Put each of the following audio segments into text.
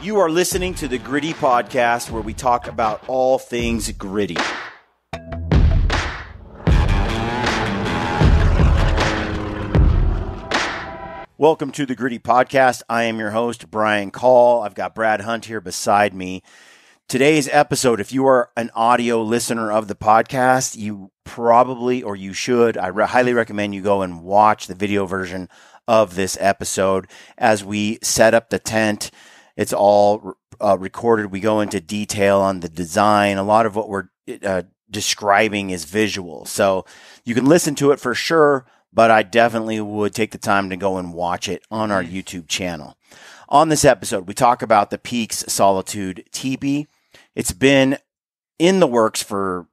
You are listening to the Gritty Podcast, where we talk about all things gritty. Welcome to the Gritty Podcast. I am your host, Brian Call. I've got Brad Hunt here beside me. Today's episode, if you are an audio listener of the podcast, you probably, or you should, I highly recommend you go and watch the video version of this episode as we set up the tent. It's all recorded. We go into detail on the design. A lot of what we're describing is visual. So you can listen to it for sure, but I definitely would take the time to go and watch it on our YouTube channel. On this episode, we talk about the Peax Solitude Tipi. It's been in the works for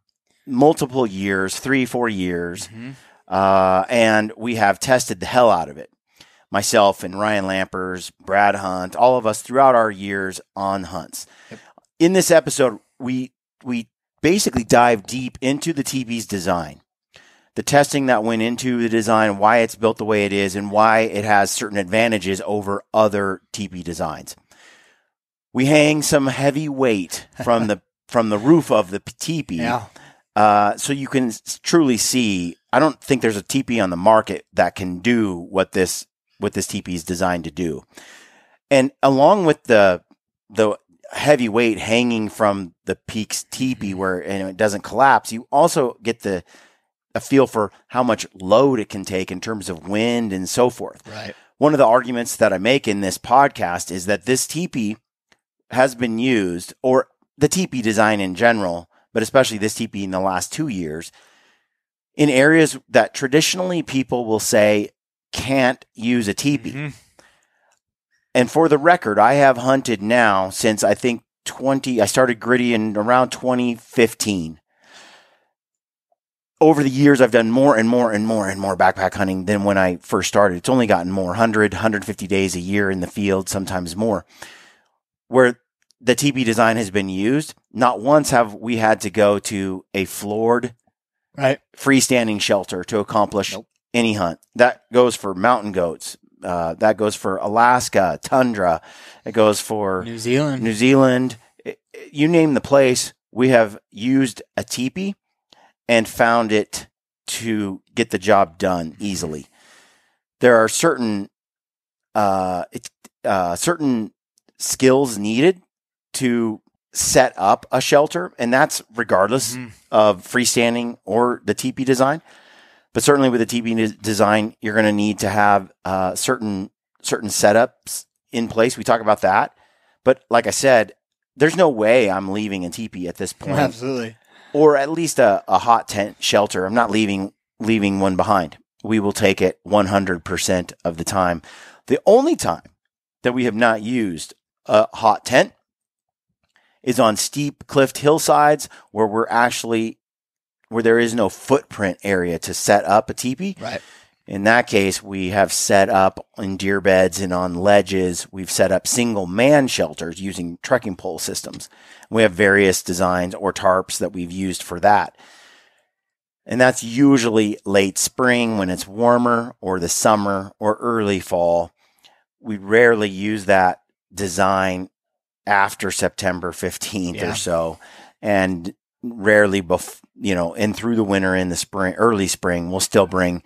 multiple years, 3-4 years, and we have tested the hell out of it. Myself and Ryan Lampers, Brad Hunt, all of us throughout our years on hunts. Yep. In this episode, we basically dive deep into the Tipi's design, the testing that went into the design, why it's built the way it is, and why it has certain advantages over other Tipi designs. We hang some heavy weight from the roof of the Tipi, so you can truly see. I don't think there's a Tipi on the market that can do what this Tipi is designed to do. And along with the heavy weight hanging from the Peax Tipi and it doesn't collapse, you also get a feel for how much load it can take in terms of wind and so forth. Right. One of the arguments that I make in this podcast is that this Tipi has been used, or the Tipi design in general, but especially this Tipi in the last 2 years, in areas that traditionally people will say can't use a Tipi. And for the record, I have hunted now since I think I started gritty in around 2015. Over the years, I've done more and more and more and more backpack hunting than when I first started. It's only gotten more, 100, 150 days a year in the field, sometimes more. Where the Tipi design has been used, not once have we had to go to a floored, freestanding shelter to accomplish any hunt. That goes for mountain goats. That goes for Alaska, tundra. It goes for New Zealand. You name the place, we have used a Tipi and found it to get the job done easily. There are certain skills needed to set up a shelter, and that's regardless of freestanding or the Tipi design. But certainly with the Tipi design, you're going to need to have certain setups in place. We talk about that. But like I said, there's no way I'm leaving a Tipi at this point. Absolutely. Or at least a hot tent shelter. I'm not leaving one behind. We will take it 100% of the time. The only time that we have not used a hot tent is on steep cliff hillsides where there is no footprint area to set up a Tipi. Right. In that case, we have set up in deer beds and on ledges. We've set up single man shelters using trekking pole systems. We have various designs or tarps that we've used for that. And that's usually late spring when it's warmer, or the summer, or early fall. We rarely use that design after September 15th or so. And rarely, and through the winter, in the spring, early spring, we'll still bring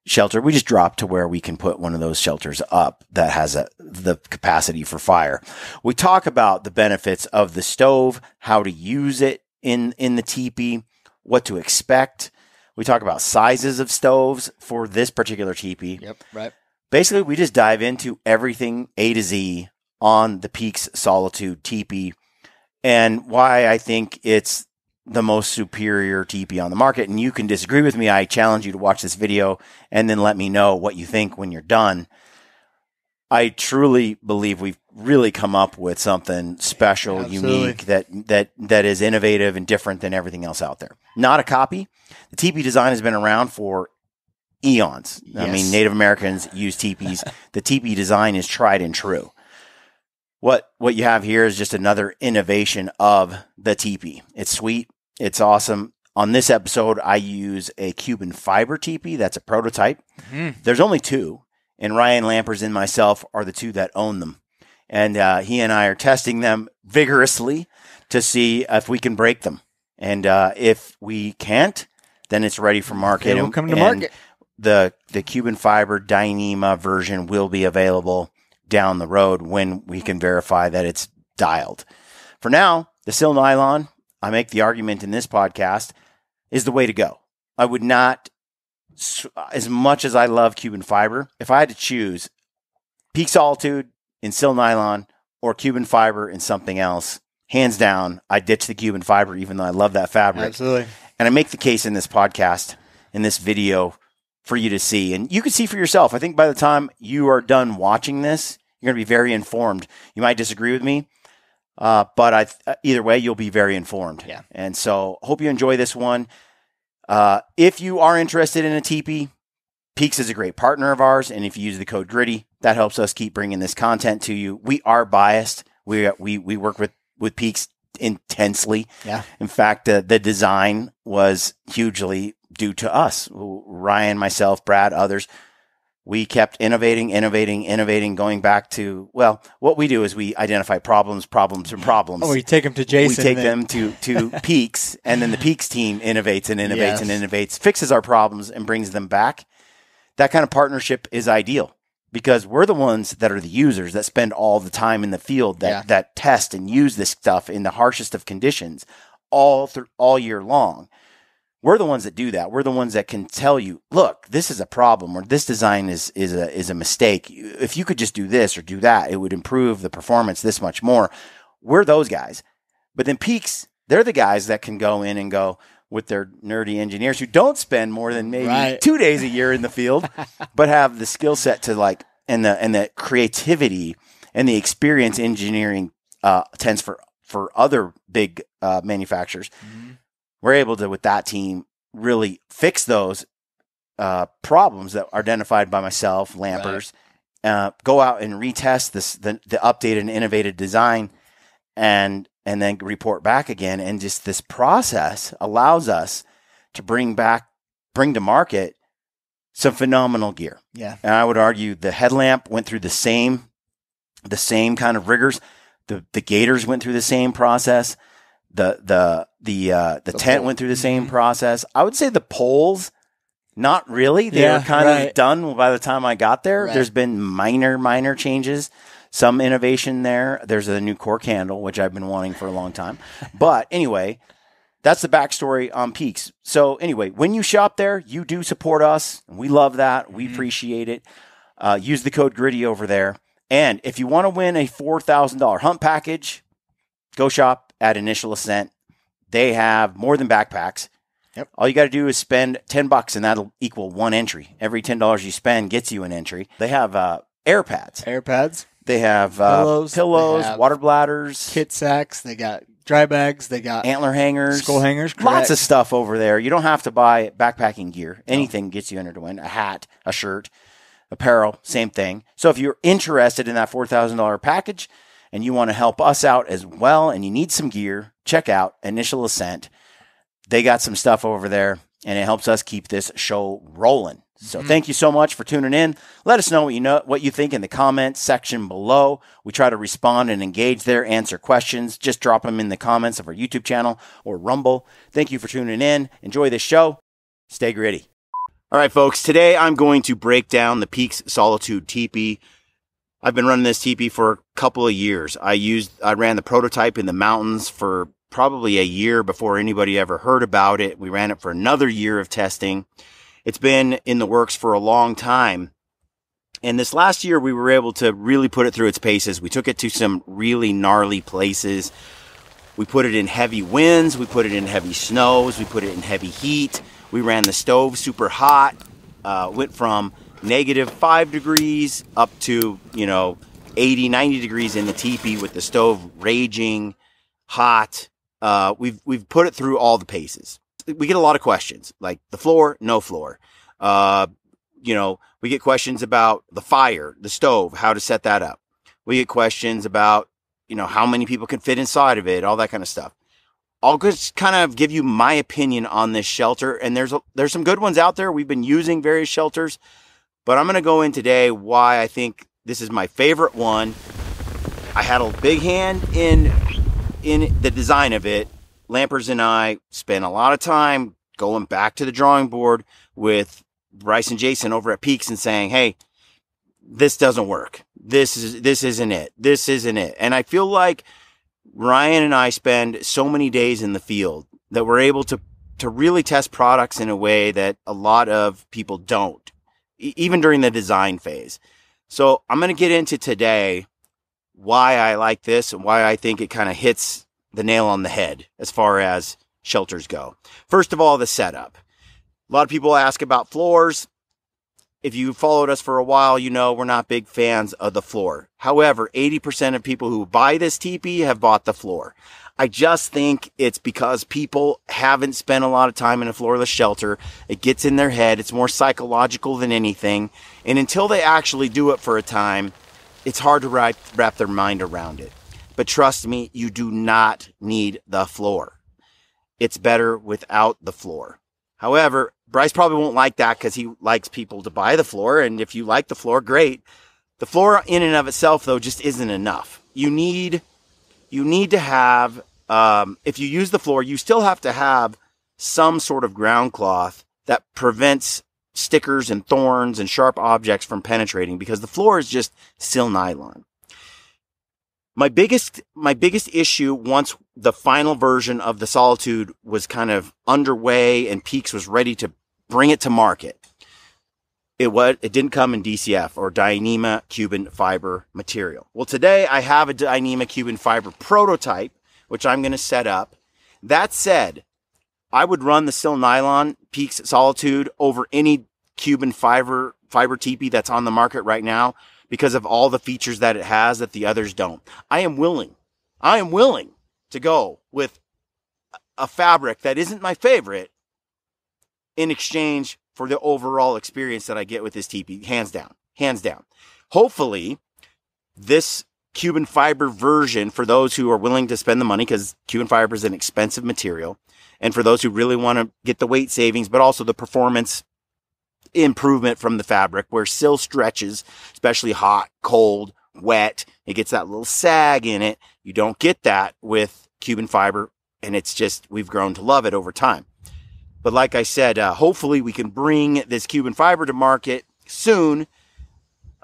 shelter. We just drop to where we can put one of those shelters up that has the capacity for fire. We talk about the benefits of the stove, how to use it in the Tipi, what to expect. We talk about sizes of stoves for this particular Tipi. Yep, right. Basically, we just dive into everything A to Z on the Peax Solitude Tipi and why I think it's the most superior Tipi on the market. And you can disagree with me. I challenge you to watch this video and then let me know what you think when you're done. I truly believe we've really come up with something special, unique, that is innovative and different than everything else out there. Not a copy. The Tipi design has been around for eons. Yes. I mean, Native Americans use Tipis. The Tipi design is tried and true. What you have here is just another innovation of the Tipi. It's sweet. It's awesome. On this episode, I use a Cuban fiber Tipi. That's a prototype. There's only two, and Ryan Lampers and myself are the two that own them. And he and I are testing them vigorously to see if we can break them. And if we can't, then it's ready for market. It will come to market. The Cuban fiber Dyneema version will be available down the road when we can verify that it's dialed. For now, the Sil Nylon, I make the argument in this podcast, is the way to go. I would not, as much as I love Cuban fiber, if I had to choose Peax Solitude in Sil Nylon or Cuban fiber in something else, hands down, I ditch the Cuban fiber, even though I love that fabric. Absolutely. And I make the case in this podcast, in this video, for you to see. And you can see for yourself. I think by the time you are done watching this, you're going to be very informed. You might disagree with me, but either way, you'll be very informed. Yeah. And so hope you enjoy this one. If you are interested in a Tipi, Peax is a great partner of ours. And if you use the code GRITTY, that helps us keep bringing this content to you. We are biased. We work with Peax intensely. Yeah. In fact, the design was hugely due to us. Ryan, myself, Brad, others. We kept innovating, going back to, well, what we do is we identify problems. Oh, we take them to Jason. We take them to Peax, and then the Peax team innovates and innovates, fixes our problems and brings them back. That kind of partnership is ideal because we're the ones that are the users that spend all the time in the field that test and use this stuff in the harshest of conditions all year long. We're the ones that do that. We're the ones that can tell you, look, this is a problem or this design is a mistake. If you could just do this or do that, it would improve the performance this much more. We're those guys. But then Peax, they're the guys that can go in and go with their nerdy engineers who don't spend more than maybe 2 days a year in the field, but have the skill set to and the creativity and the experience engineering tends for other big manufacturers. Mm-hmm. We're able to, with that team, really fix those problems that are identified by myself, Lampers, go out and retest the updated and innovative design and then report back again. And just this process allows us to bring to market some phenomenal gear. Yeah. And I would argue the headlamp went through the same kind of rigors. The gators went through the same process. The tent went through the same process. I would say the poles, not really. They were kind of done by the time I got there. Right. There's been minor changes, some innovation there. There's a new cork handle, which I've been wanting for a long time. But anyway, that's the backstory on Peax. So anyway, when you shop there, you do support us. We love that. We appreciate it. Use the code GRITTY over there. And if you want to win a $4,000 hunt package, go shop at Initial Ascent. They have more than backpacks. Yep. All you got to do is spend $10 and that'll equal one entry. Every $10 you spend gets you an entry. They have air pads. They have pillows, they have water bladders, kit sacks. They got dry bags. They got antler hangers, skull hangers. Correct. Lots of stuff over there. You don't have to buy backpacking gear. Anything gets you entered to win. A hat, a shirt, apparel, same thing. So if you're interested in that $4,000 package, and you want to help us out as well, and you need some gear, check out Initial Ascent. They got some stuff over there, and it helps us keep this show rolling. So thank you so much for tuning in. Let us know what you think in the comments section below. We try to respond and engage there, answer questions. Just drop them in the comments of our YouTube channel or Rumble. Thank you for tuning in. Enjoy this show. Stay gritty. All right, folks. Today I'm going to break down the Peax Solitude Tipi. I've been running this Tipi for a couple of years. I ran the prototype in the mountains for probably a year before anybody ever heard about it. We ran it for another year of testing. It's been in the works for a long time. And this last year, we were able to really put it through its paces. We took it to some really gnarly places. We put it in heavy winds. We put it in heavy snows. We put it in heavy heat. We ran the stove super hot. Went from -5 degrees up to, 80, 90 degrees in the teepee with the stove raging hot. We've put it through all the paces. We get a lot of questions like the floor, no floor. We get questions about the fire, the stove, how to set that up. We get questions about, how many people can fit inside of it, all that kind of stuff. I'll just kind of give you my opinion on this shelter. And there's some good ones out there. We've been using various shelters. But I'm going to go in today why I think this is my favorite one I had a big hand in the design of it. Lampers and I spent a lot of time going back to the drawing board with Bryce and Jason over at Peax and saying, hey, this doesn't work. This isn't it. This isn't it. And I feel like Ryan and I spend so many days in the field that we're able to really test products in a way that a lot of people don't, even during the design phase. So I'm going to get into today why I like this and why I think it kind of hits the nail on the head as far as shelters go. First of all, the setup. A lot of people ask about floors. If you followed us for a while, you know we're not big fans of the floor. However, 80% of people who buy this teepee have bought the floor. I just think it's because people haven't spent a lot of time in a floorless shelter. It gets in their head. It's more psychological than anything. And until they actually do it for a time, it's hard to wrap their mind around it. But trust me, you do not need the floor. It's better without the floor. However, Bryce probably won't like that because he likes people to buy the floor. And if you like the floor, great. The floor in and of itself, though, just isn't enough. You need to have, if you use the floor, you still have to have some sort of ground cloth that prevents stickers and thorns and sharp objects from penetrating, because the floor is just still nylon. My biggest issue, once the final version of the Solitude was kind of underway and Peax was ready to bring it to market, it didn't come in DCF or Dyneema Cuban fiber material. Well, today I have a Dyneema Cuban fiber prototype, which I'm going to set up. That said, I would run the still nylon Peax Solitude over any Cuban fiber teepee that's on the market right now, because of all the features that it has that the others don't. I am willing to go with a fabric that isn't my favorite in exchange for the overall experience that I get with this teepee. Hands down. Hopefully, this Cuban fiber version, for those who are willing to spend the money, because Cuban fiber is an expensive material, and for those who really want to get the weight savings, but also the performance improvement from the fabric, where sill stretches, especially hot, cold, wet, it gets that little sag in it. You don't get that with Cuban fiber, and it's just, we've grown to love it over time. But like I said, hopefully we can bring this Cuban fiber to market soon,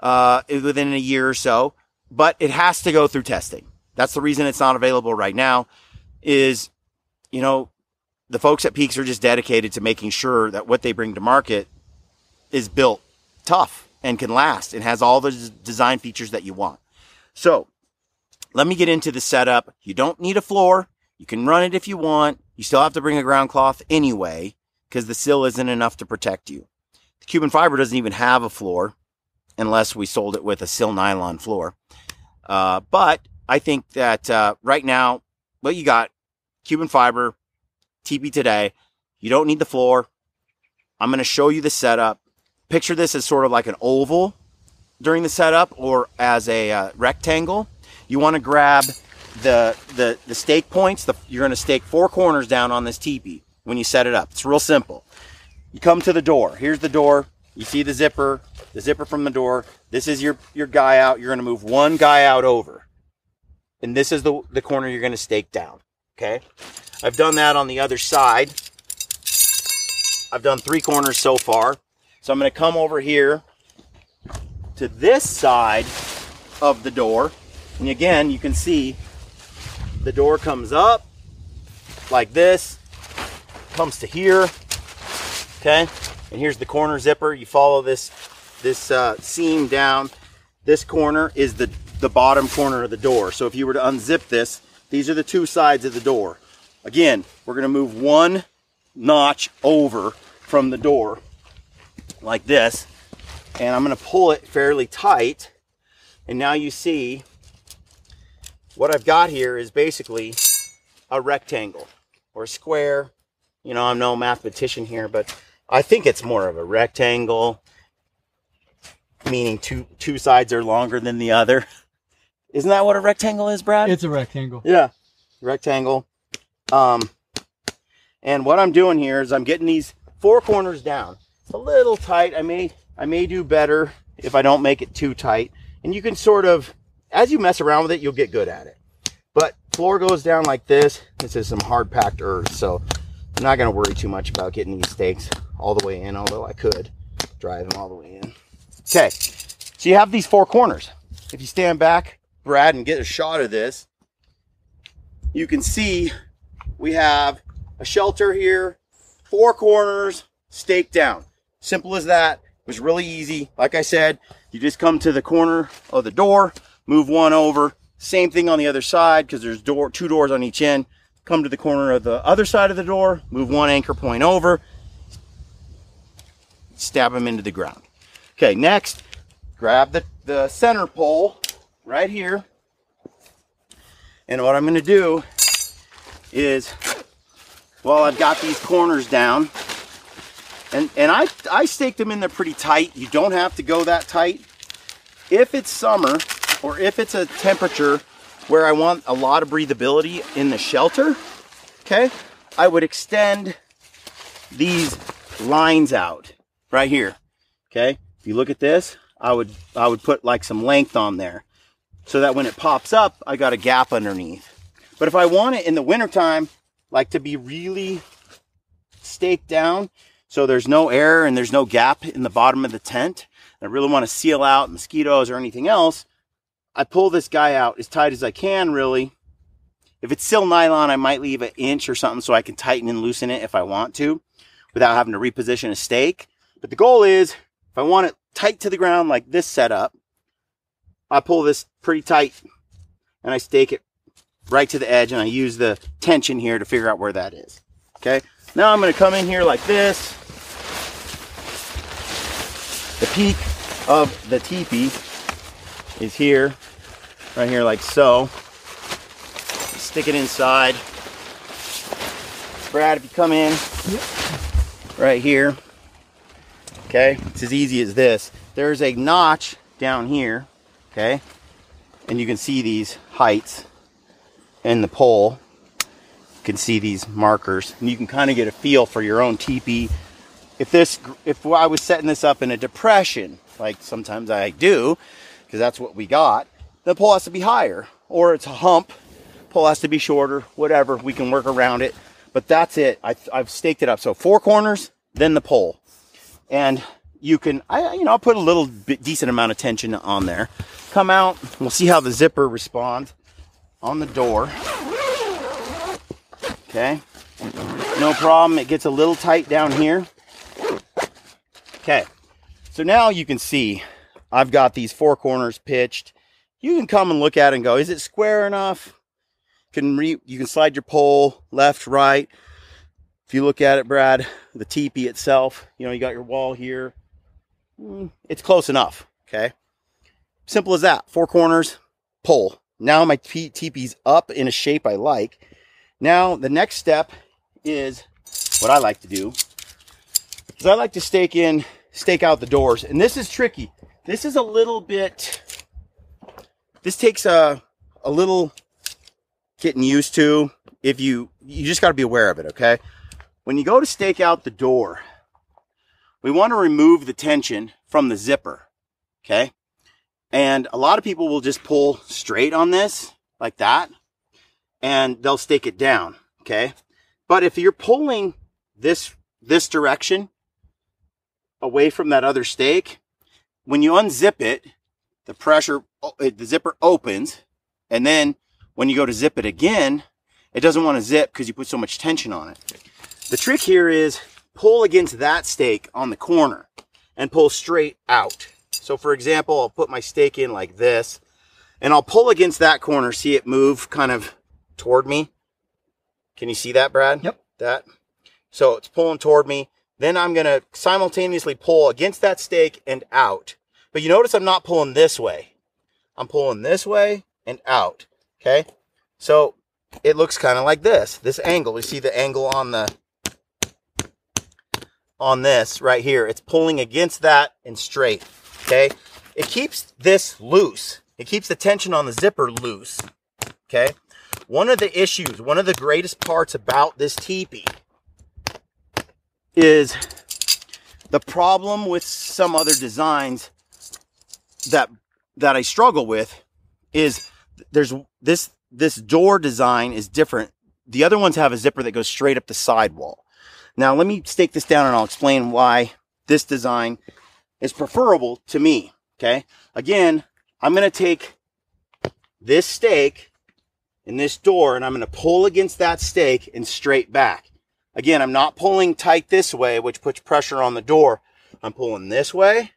within a year or so, but it has to go through testing. That's the reason it's not available right now, is, the folks at Peax are just dedicated to making sure that what they bring to market is built tough and can last and has all the design features that you want. So let me get into the setup. You don't need a floor. You can run it if you want. You still have to bring a ground cloth anyway, because the sill isn't enough to protect you. The Cuban fiber doesn't even have a floor unless we sold it with a sill nylon floor. But I think that right now, well, you got Cuban fiber, teepee today. You don't need the floor. I'm going to show you the setup. Picture this as sort of like an oval during the setup, or as a rectangle. You want to grab the stake points. You're going to stake 4 corners down on this teepee when you set it up. It's real simple. You come to the door. Here's the door. You see the zipper from the door. This is your guy out. You're going to move one guy out over. And this is the corner you're going to stake down. Okay? I've done that on the other side. I've done 3 corners so far. So I'm going to come over here to this side of the door. And again, you can see the door comes up like this, comes to here. Okay. And here's the corner zipper. You follow this seam down. This corner is the bottom corner of the door. So if you were to unzip this, these are the 2 sides of the door. Again, we're going to move 1 notch over from the door like this, and I'm going to pull it fairly tight, and now you see what I've got here is basically a rectangle or a square. I'm no mathematician here, but I think it's more of a rectangle, meaning two sides are longer than the other. Isn't that what a rectangle is, Brad? It's a rectangle. Yeah, rectangle. And what I'm doing here is I'm getting these 4 corners down. It's a little tight. I may do better if I don't make it too tight. And you can sort of as you mess around with it, you'll get good at it. But floor goes down like this. This is some hard packed earth, so I'm not going to worry too much about getting these stakes all the way in, although I could drive them all the way in. Okay, so you have these 4 corners. If you stand back, Brad, and get a shot of this, you can see we have a shelter here, 4 corners, staked down. Simple as that. It was really easy. Like I said, you just come to the corner of the door, move one over. Same thing on the other side, because there's 2 doors on each end. Come to the corner of the other side of the door, move 1 anchor point over, stab them into the ground. Okay, next, grab the center pole right here. And what I'm going to do is, well, I've got these corners down, and I staked them in there pretty tight. You don't have to go that tight. If it's summer, or if it's a temperature where I want a lot of breathability in the shelter, okay, I would extend these lines out right here. Okay, if you look at this, I would put like some length on there so that when it pops up, I got a gap underneath. But if I want it in the wintertime, like to be really staked down so there's no air and there's no gap in the bottom of the tent, and I really want to seal out mosquitoes or anything else, I pull this guy out as tight as I can, really. If it's still nylon, I might leave an inch or something so I can tighten and loosen it if I want to without having to reposition a stake. But the goal is, if I want it tight to the ground like this setup, I pull this pretty tight and I stake it right to the edge, and I use the tension here to figure out where that is. Okay, now I'm going to come in here like this. The peak of the teepee is here, right here like so. Stick it inside. Brad, if you come in right here, okay, it's as easy as this. There's a notch down here, okay, and you can see these heights in the pole. You can see these markers, and you can kind of get a feel for your own teepee. If I was setting this up in a depression, like sometimes I do, because that's what we got, the pole has to be higher, or it's a hump, pole has to be shorter, whatever, we can work around it. But that's it. I've staked it up. So 4 corners, then the pole. And you can, I'll put a little bit decent amount of tension on there. Come out, we'll see how the zipper responds on the door. Okay, no problem. It gets a little tight down here. Okay, so now you can see I've got these 4 corners pitched. You can come and look at it and go, is it square enough? You can slide your pole left, right. If you look at it, Brad, the teepee itself, you got your wall here. It's close enough, okay? Simple as that. 4 corners, pole. Now my teepee's up in a shape I like. Now the next step is what I like to do, is I like to stake out the doors. And this is tricky. This is a little bit, this takes a little getting used to. If you just got to be aware of it, okay? When you go to stake out the door, we want to remove the tension from the zipper, okay? And a lot of people will just pull straight on this, like that, and they'll stake it down, okay? But if you're pulling this direction away from that other stake, when you unzip it, the zipper opens, and then when you go to zip it again, it doesn't want to zip because you put so much tension on it. The trick here is pull against that stake on the corner and pull straight out. So for example, I'll put my stake in like this, and I'll pull against that corner, see it move kind of toward me. Can you see that, Brad? Yep. That. So it's pulling toward me. Then I'm going to simultaneously pull against that stake and out. But you notice I'm not pulling this way. I'm pulling this way and out. Okay? So it looks kind of like this angle. You see the angle on this right here. It's pulling against that and straight. Okay? It keeps this loose. It keeps the tension on the zipper loose. Okay? One of the issues, one of the greatest parts about this teepee is the problem with some other designs that I struggle with is there's this door design is different. The other ones have a zipper that goes straight up the sidewall. Now, let me stake this down and I'll explain why this design is preferable to me, okay? Again, I'm going to take this stake in this door and I'm going to pull against that stake and straight back. Again, I'm not pulling tight this way, which puts pressure on the door. I'm pulling this way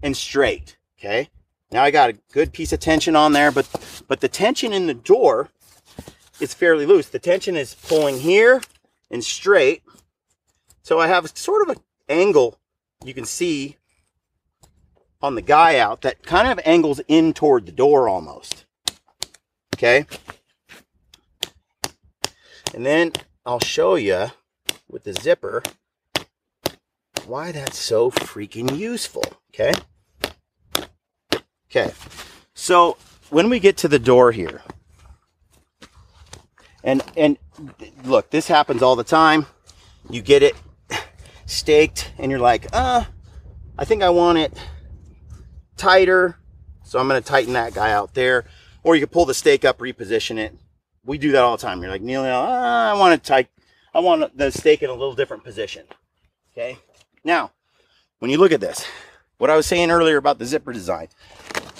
and straight, okay? Now I got a good piece of tension on there, but the tension in the door is fairly loose. The tension is pulling here and straight. So I have sort of an angle you can see on the guy out that kind of angles in toward the door almost. Okay? And then I'll show you with the zipper why that's so freaking useful. Okay? Okay. So when we get to the door here, and look, this happens all the time. You get it staked and you're like, I think I want it tighter, so I'm going to tighten that guy out there. Or you can pull the stake up, reposition it. We do that all the time. You're like, Neil, I want the stake in a little different position. Okay? Now, when you look at this, what I was saying earlier about the zipper design,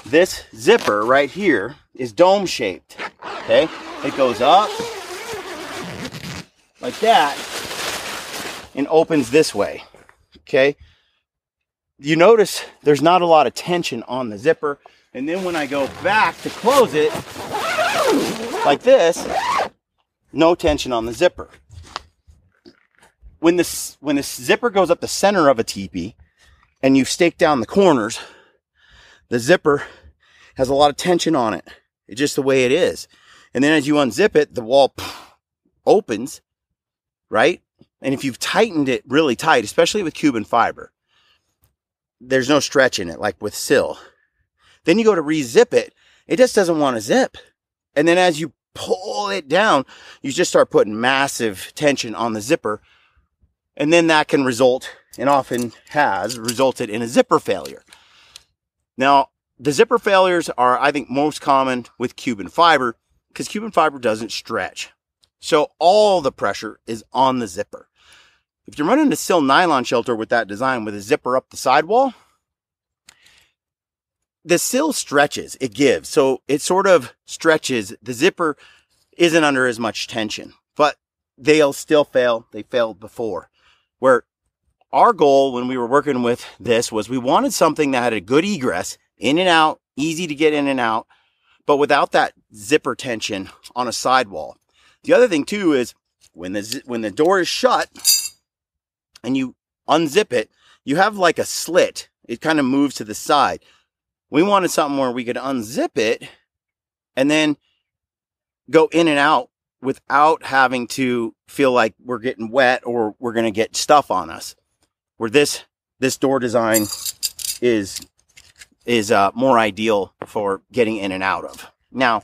this zipper right here is dome shaped. Okay? It goes up like that and opens this way. Okay? You notice there's not a lot of tension on the zipper. And then when I go back to close it, like this, no tension on the zipper. When this zipper goes up the center of a teepee and you stake down the corners, the zipper has a lot of tension on it. It's just the way it is. And then as you unzip it, the wall opens, right? And if you've tightened it really tight, especially with Cuban fiber, there's no stretch in it like with sill. Then you go to re-zip it, it just doesn't want to zip. And then as you pull it down, you just start putting massive tension on the zipper. And then that can result, and often has resulted, in a zipper failure. Now, the zipper failures are, I think, most common with Cuban fiber because Cuban fiber doesn't stretch. So all the pressure is on the zipper. If you're running a sill nylon shelter with that design with a zipper up the sidewall, the sill stretches, it gives. So it sort of stretches. The zipper isn't under as much tension, but they'll still fail. They failed before. Where our goal when we were working with this was we wanted something that had a good egress, in and out, easy to get in and out, but without that zipper tension on a sidewall. The other thing too is when the door is shut and you unzip it, you have like a slit. It kind of moves to the side. We wanted something where we could unzip it and then go in and out without having to feel like we're getting wet or we're going to get stuff on us. Where this door design is more ideal for getting in and out of. Now,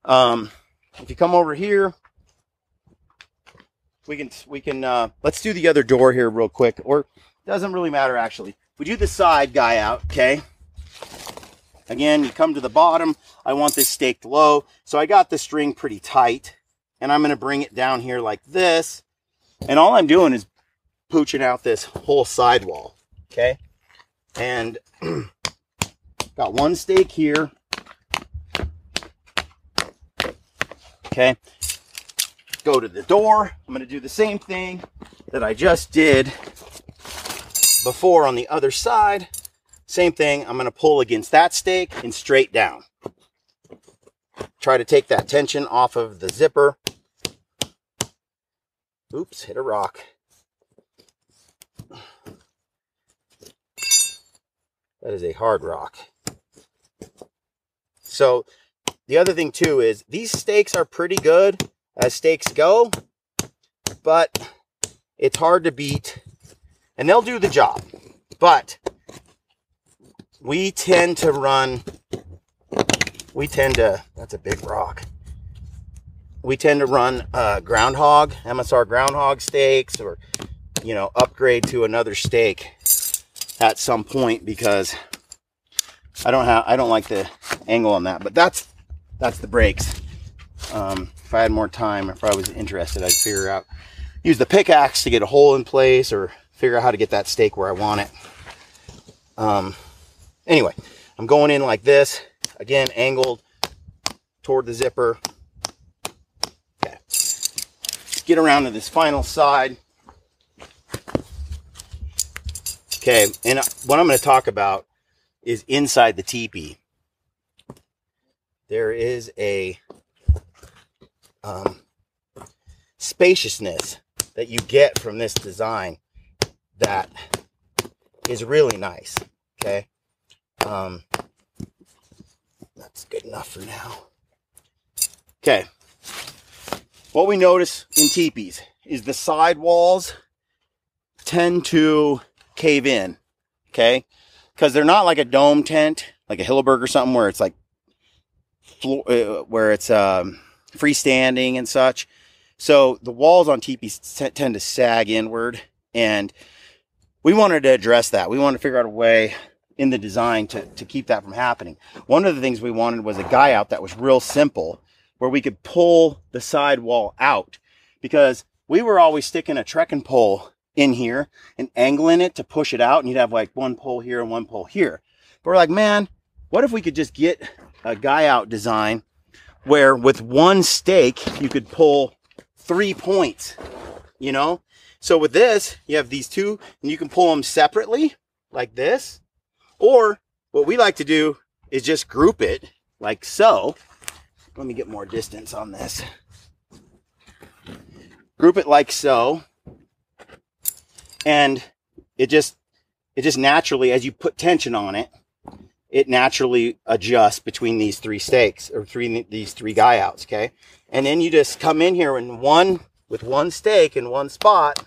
if you come over here, we can let's do the other door here real quick, or it doesn't really matter actually. We do the side guy out, okay? Again, you come to the bottom. I want this staked low, so I got the string pretty tight, and I'm going to bring it down here like this, and all I'm doing is pooching out this whole sidewall, okay? And got one stake here, okay? Go to the door. I'm going to do the same thing that I just did before on the other side. Same thing. I'm going to pull against that stake and straight down. Try to take that tension off of the zipper. Oops, hit a rock. That is a hard rock. So the other thing too is these stakes are pretty good as stakes go, but it's hard to beat, and they'll do the job. But we tend to, that's a big rock. We tend to run groundhog, MSR groundhog stakes, or, upgrade to another stake at some point because I don't like the angle on that. But that's that's the breaks. If I had more time, if I was interested, I'd figure out, use the pickaxe to get a hole in place or figure out how to get that stake where I want it. Anyway, I'm going in like this, again, angled toward the zipper. Okay. Get around to this final side. Okay, and what I'm going to talk about is inside the teepee. There is a spaciousness that you get from this design that is really nice. Okay, that's good enough for now. Okay, what we notice in teepees is the side walls tend to cave in, okay, because they're not like a dome tent, like a Hilleberg or something, where it's like where it's freestanding and such. So the walls on teepees tend to sag inward, and we wanted to address that. We wanted to figure out a way in the design to keep that from happening. One of the things we wanted was a guy out that was real simple, where we could pull the side wall out, because we were always sticking a trekking pole in here and angling it to push it out, and you'd have like one pole here and one pole here. But we're like, man, what if we could just get a guy out design where with one stake you could pull 3 points, you know? So with this, you have these two, and you can pull them separately like this, or what we like to do is just group it like so. Let me get more distance on this. Group it like so, and it just naturally, as you put tension on it, it naturally adjusts between these three stakes, or these three guy outs, okay? And then you just come in here with one stake in one spot.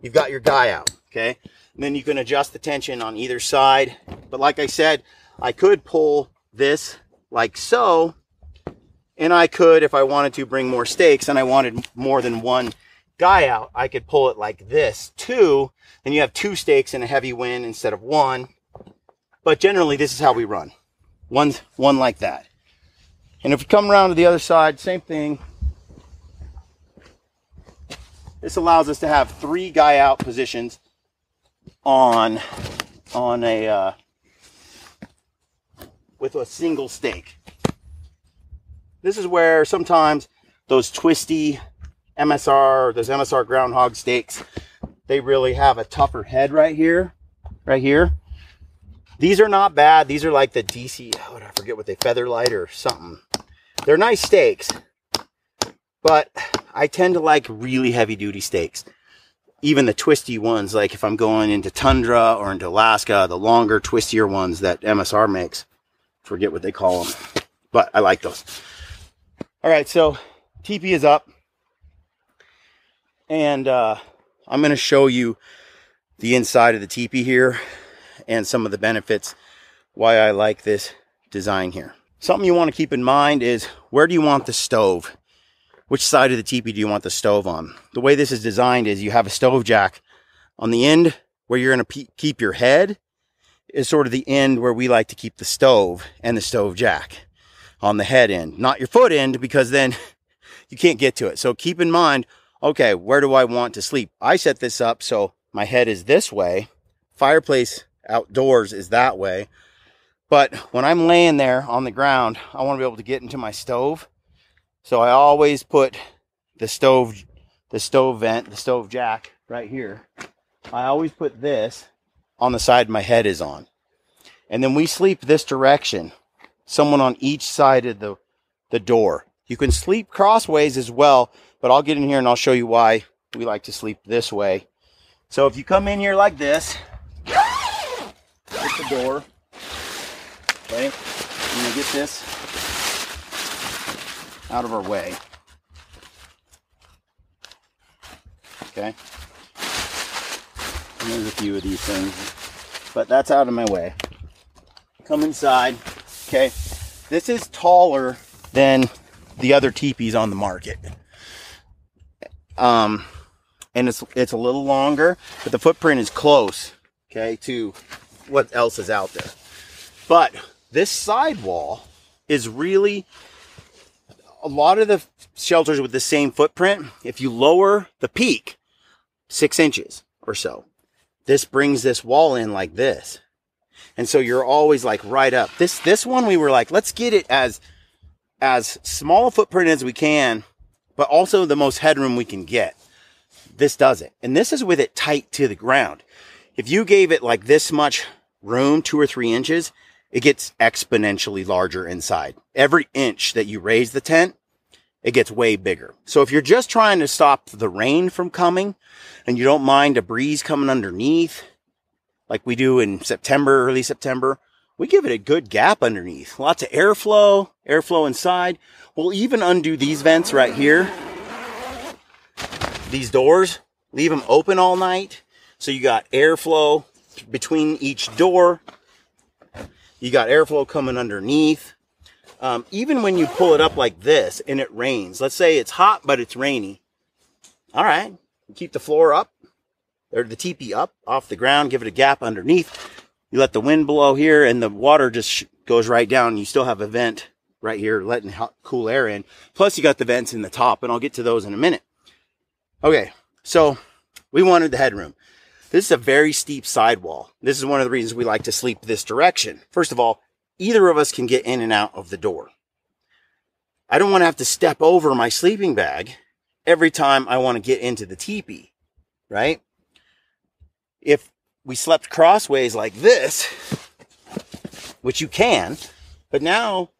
You've got your guy out, okay? And then you can adjust the tension on either side. But like I said, I could pull this like so, and I could, if I wanted to, bring more stakes and I wanted more than one guy out, I could pull it like this too. Then you have two stakes in a heavy wind instead of one. But generally, this is how we run. One like that. And if you come around to the other side, same thing. This allows us to have 3 guy out positions on a with a single stake. This is where sometimes those twisty MSR, those MSR groundhog stakes, they really have a tougher head right here. These are not bad. These are like the DC, I forget what they, Featherlight or something. They're nice stakes, but I tend to like really heavy duty stakes. Even the twisty ones, like if I'm going into tundra or into Alaska, the longer, twistier ones that MSR makes. Forget what they call them, but I like those. All right, so teepee is up, and I'm going to show you the inside of the teepee here and some of the benefits why I like this design here. Something you want to keep in mind is, where do you want the stove? Which side of the teepee do you want the stove on? The way this is designed is you have a stove jack on the end where you're going to keep your head, is sort of the end where we like to keep the stove and the stove jack on the head end, not your foot end, because then you can't get to it. So keep in mind, okay, where do I want to sleep? I set this up so my head is this way, fireplace outdoors is that way. But when I'm laying there on the ground, I want to be able to get into my stove. So I always put the stove vent, the stove jack right here. I always put this on the side my head is on. And then we sleep this direction, someone on each side of the door. You can sleep crossways as well, but I'll get in here and I'll show you why we like to sleep this way. So if you come in here like this, hit the door, okay, I'm going to get this out of our way, okay, and there's a few of these things, but that's out of my way. Come inside, okay, this is taller than the other teepees on the market, and it's a little longer, but the footprint is close, okay, to what else is out there. But this sidewall is really, a lot of the shelters with the same footprint, if you lower the peak 6 inches or so, this brings this wall in like this. And so you're always like right up. This one we were like, let's get it as small a footprint as we can, but also the most headroom we can get. This does it. And this is with it tight to the ground. If you gave it like this much room, 2 or 3 inches, it gets exponentially larger inside. Every inch that you raise the tent, it gets way bigger. So if you're just trying to stop the rain from coming and you don't mind a breeze coming underneath, like we do in September, early September, we give it a good gap underneath. Lots of airflow inside. We'll even undo these vents right here. These doors, leave them open all night. So you got airflow between each door. You got airflow coming underneath. Even when you pull it up like this and it rains, let's say it's hot, but it's rainy. All right, keep the floor up, or the teepee up off the ground, give it a gap underneath. You let the wind blow here and the water just goes right down. You still have a vent right here letting hot, cool air in. Plus you got the vents in the top, and I'll get to those in a minute. Okay, so we wanted the headroom. This is a very steep sidewall. This is one of the reasons we like to sleep this direction. First of all, either of us can get in and out of the door. I don't want to have to step over my sleeping bag every time I want to get into the teepee, right? If we slept crossways like this, which you can, but now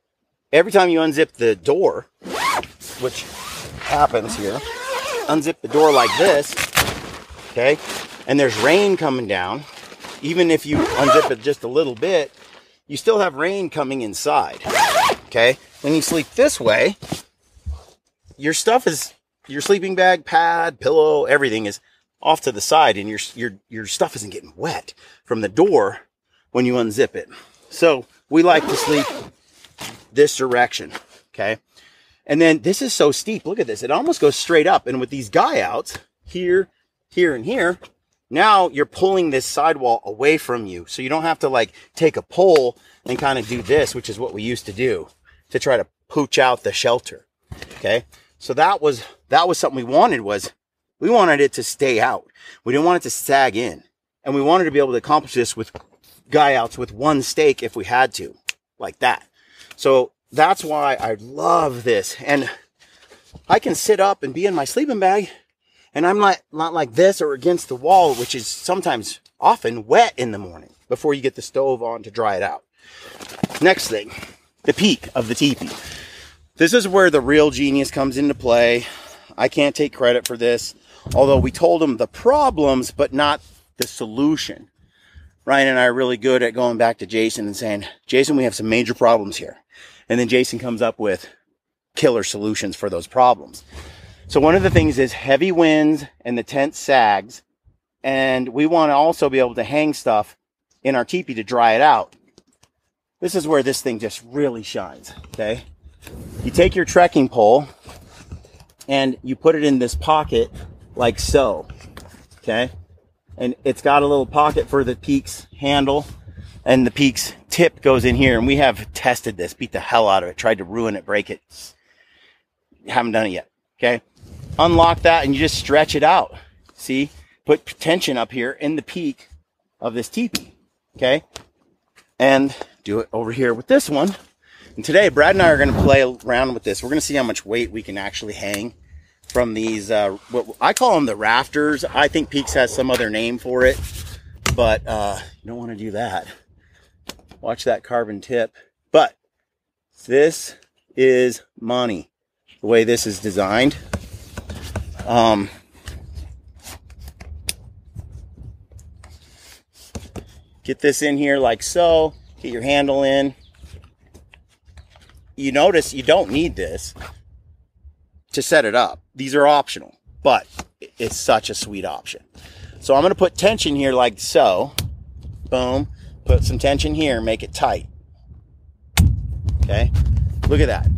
every time you unzip the door, which happens here, unzip the door like this, okay, and there's rain coming down, even if you unzip it just a little bit, you still have rain coming inside, okay? When you sleep this way, your stuff is, your sleeping bag, pad, pillow, everything is off to the side, and your stuff isn't getting wet from the door when you unzip it. So we like to sleep this direction, okay? And then this is so steep. Look at this. It almost goes straight up. And with these guy outs here, here, and here, now you're pulling this sidewall away from you. So you don't have to like take a pole and kind of do this, which is what we used to do to try to pooch out the shelter, okay? So that was something we wanted, was we wanted it to stay out. We didn't want it to sag in. And we wanted to be able to accomplish this with guy outs with one stake if we had to, like that. So that's why I love this. And I can sit up and be in my sleeping bag, and I'm not like this or against the wall, which is sometimes often wet in the morning before you get the stove on to dry it out. Next thing, the peak of the teepee. This is where the real genius comes into play. I can't take credit for this, although we told them the problems, but not the solution. Ryan and I are really good at going back to Jason and saying, Jason, we have some major problems here. And then Jason comes up with killer solutions for those problems. So one of the things is heavy winds and the tent sags. And we want to also be able to hang stuff in our teepee to dry it out. This is where this thing just really shines, okay? You take your trekking pole and you put it in this pocket like so, okay? And it's got a little pocket for the Peax handle, and the Peax tip goes in here. And we have tested this, beat the hell out of it, tried to ruin it, break it. Haven't done it yet, okay? Unlock that and you just stretch it out. See? Put tension up here in the peak of this teepee, okay? And do it over here with this one. And today, Brad and I are going to play around with this. We're going to see how much weight we can actually hang from these, what I call them the rafters. I think Peax has some other name for it, but you don't want to do that. Watch that carbon tip. But this is money, the way this is designed. Get this in here like so. Get your handle in. You notice you don't need this to set it up. These are optional, but it's such a sweet option. So I'm going to put tension here like so. Boom. Put some tension here, make it tight. Okay. Look at that.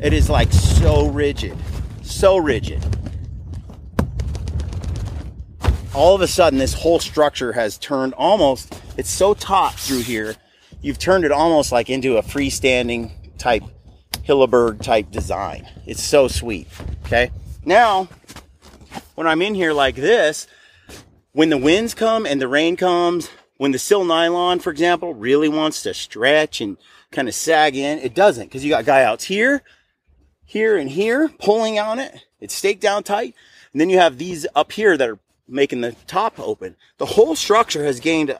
It is like so rigid. So rigid. All of a sudden, this whole structure has turned almost, it's so taut through here you've turned it almost like into a freestanding type Hilleberg type design. It's so sweet. Okay. Now, when I'm in here like this, when the winds come and the rain comes, when the sill nylon, for example, really wants to stretch and kind of sag in, it doesn't, because you got guy outs here, here, and here pulling on it. It's staked down tight. And then you have these up here that are making the top open. The whole structure has gained,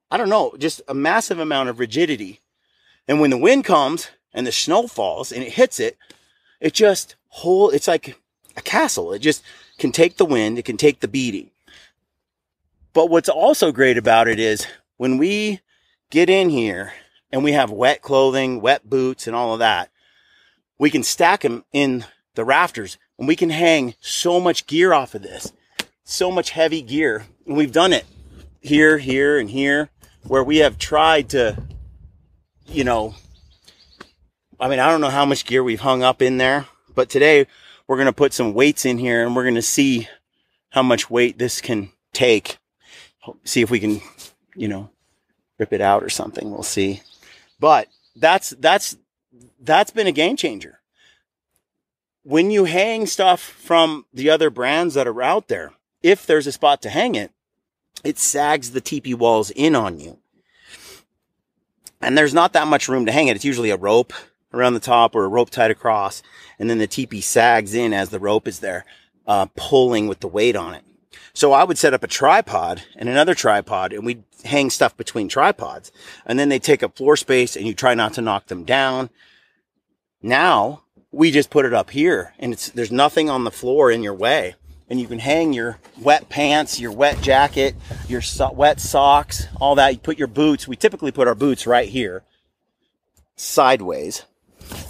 I don't know, just a massive amount of rigidity. And when the wind comes and the snow falls and it hits it, it just it's like a castle. It just can take the wind. It can take the beating. But what's also great about it is when we get in here and we have wet clothing, wet boots, and all of that, we can stack them in the rafters and we can hang so much gear off of this, so much heavy gear. And we've done it here, here, and here, where we have tried to, you know, I mean, I don't know how much gear we've hung up in there, but today we're going to put some weights in here and we're going to see how much weight this can take. See if we can, you know, rip it out or something. We'll see. But that's been a game changer. When you hang stuff from the other brands that are out there, if there's a spot to hang it, it sags the teepee walls in on you. And there's not that much room to hang it. It's usually a rope around the top or a rope tied across. And then the teepee sags in as the rope is there, pulling with the weight on it. So I would set up a tripod and another tripod, and we'd hang stuff between tripods. And then they take up floor space, and you try not to knock them down. Now, we just put it up here, and there's nothing on the floor in your way. And you can hang your wet pants, your wet jacket, your wet socks, all that. You put your boots. We typically put our boots right here, sideways.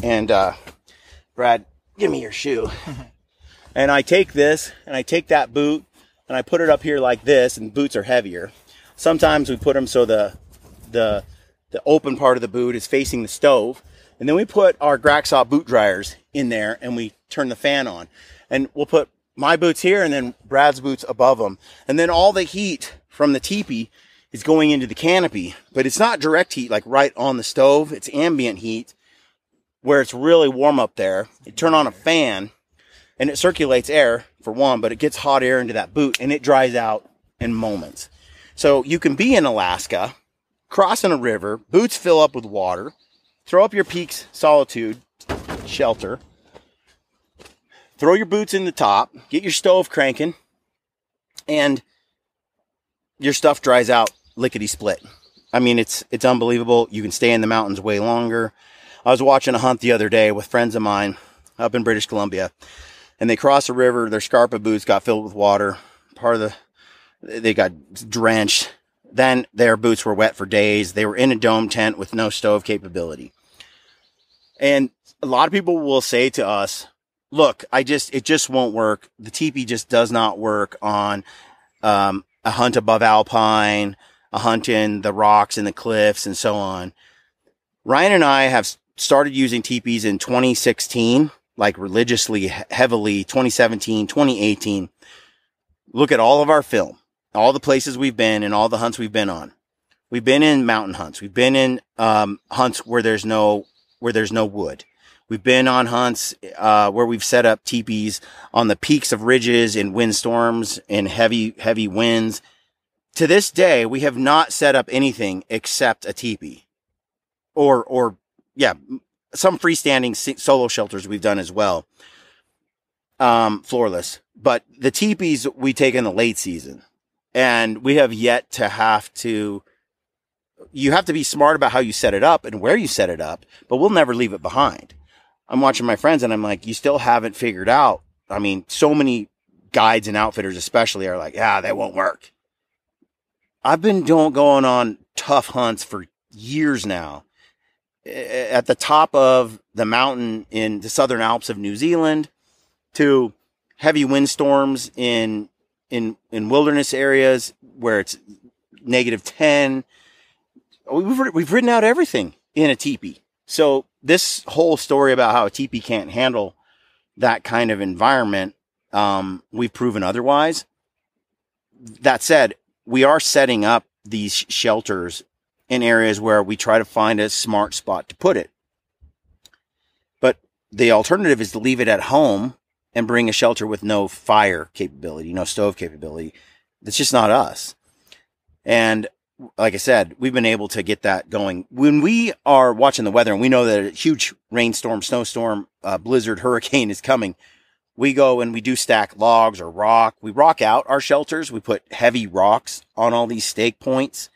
And, Brad, give me your shoe. And I take this, and I take that boot, and I put it up here like this, and boots are heavier. Sometimes we put them so the open part of the boot is facing the stove. And then we put our Graxaw boot dryers in there, and we turn the fan on. And we'll put my boots here, and then Brad's boots above them. And then all the heat from the teepee is going into the canopy. But it's not direct heat, like right on the stove. It's ambient heat, where it's really warm up there. You turn on a fan, and it circulates air, for one, but it gets hot air into that boot, and it dries out in moments. So you can be in Alaska, crossing a river, boots fill up with water, throw up your Peax Solitude shelter, throw your boots in the top, get your stove cranking, and your stuff dries out lickety-split. I mean, it's unbelievable. You can stay in the mountains way longer. I was watching a hunt the other day with friends of mine up in British Columbia, and they crossed a river. Their Scarpa boots got filled with water. They got drenched. Then their boots were wet for days. They were in a dome tent with no stove capability. And a lot of people will say to us, look, it just won't work. The teepee just does not work on a hunt above alpine, a hunt in the rocks and the cliffs and so on. Ryan and I have started using teepees in 2016. Like religiously, heavily, 2017, 2018. Look at all of our film, all the places we've been and all the hunts we've been on. We've been in mountain hunts. We've been in hunts where there's no wood. We've been on hunts where we've set up teepees on the peaks of ridges in windstorms and heavy winds. To this day, we have not set up anything except a teepee, or some freestanding solo shelters we've done as well. Floorless. But the teepees we take in the late season. And we have yet to you have to be smart about how you set it up and where you set it up, but we'll never leave it behind. I'm watching my friends and I'm like, you still haven't figured out. I mean, so many guides and outfitters especially are like, that won't work. I've been going on tough hunts for years now. At the top of the mountain in the Southern Alps of New Zealand, to heavy windstorms in wilderness areas where it's -10. We've ridden out everything in a teepee. So this whole story about how a teepee can't handle that kind of environment, we've proven otherwise. That said, we are setting up these shelters in areas where we try to find a smart spot to put it. But the alternative is to leave it at home and bring a shelter with no fire capability, no stove capability. That's just not us. And like I said, we've been able to get that going. When we are watching the weather and we know that a huge rainstorm, snowstorm, blizzard, hurricane is coming, we go and we do stack logs or rock. We rock out our shelters. We put heavy rocks on all these stake points.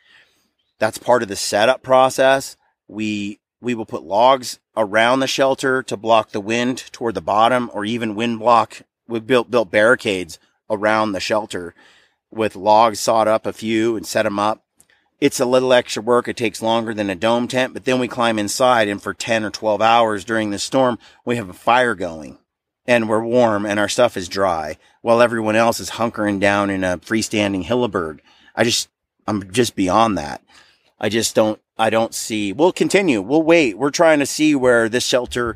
That's part of the setup process. We will put logs around the shelter to block the wind toward the bottom, or even wind block. We've built barricades around the shelter with logs, sawed up a few and set them up. It's a little extra work. It takes longer than a dome tent, but then we climb inside, and for 10 or 12 hours during the storm, we have a fire going and we're warm and our stuff is dry while everyone else is hunkering down in a freestanding Hilleberg. I'm just beyond that. I don't see, we'll continue. We'll wait. We're trying to see where this shelter,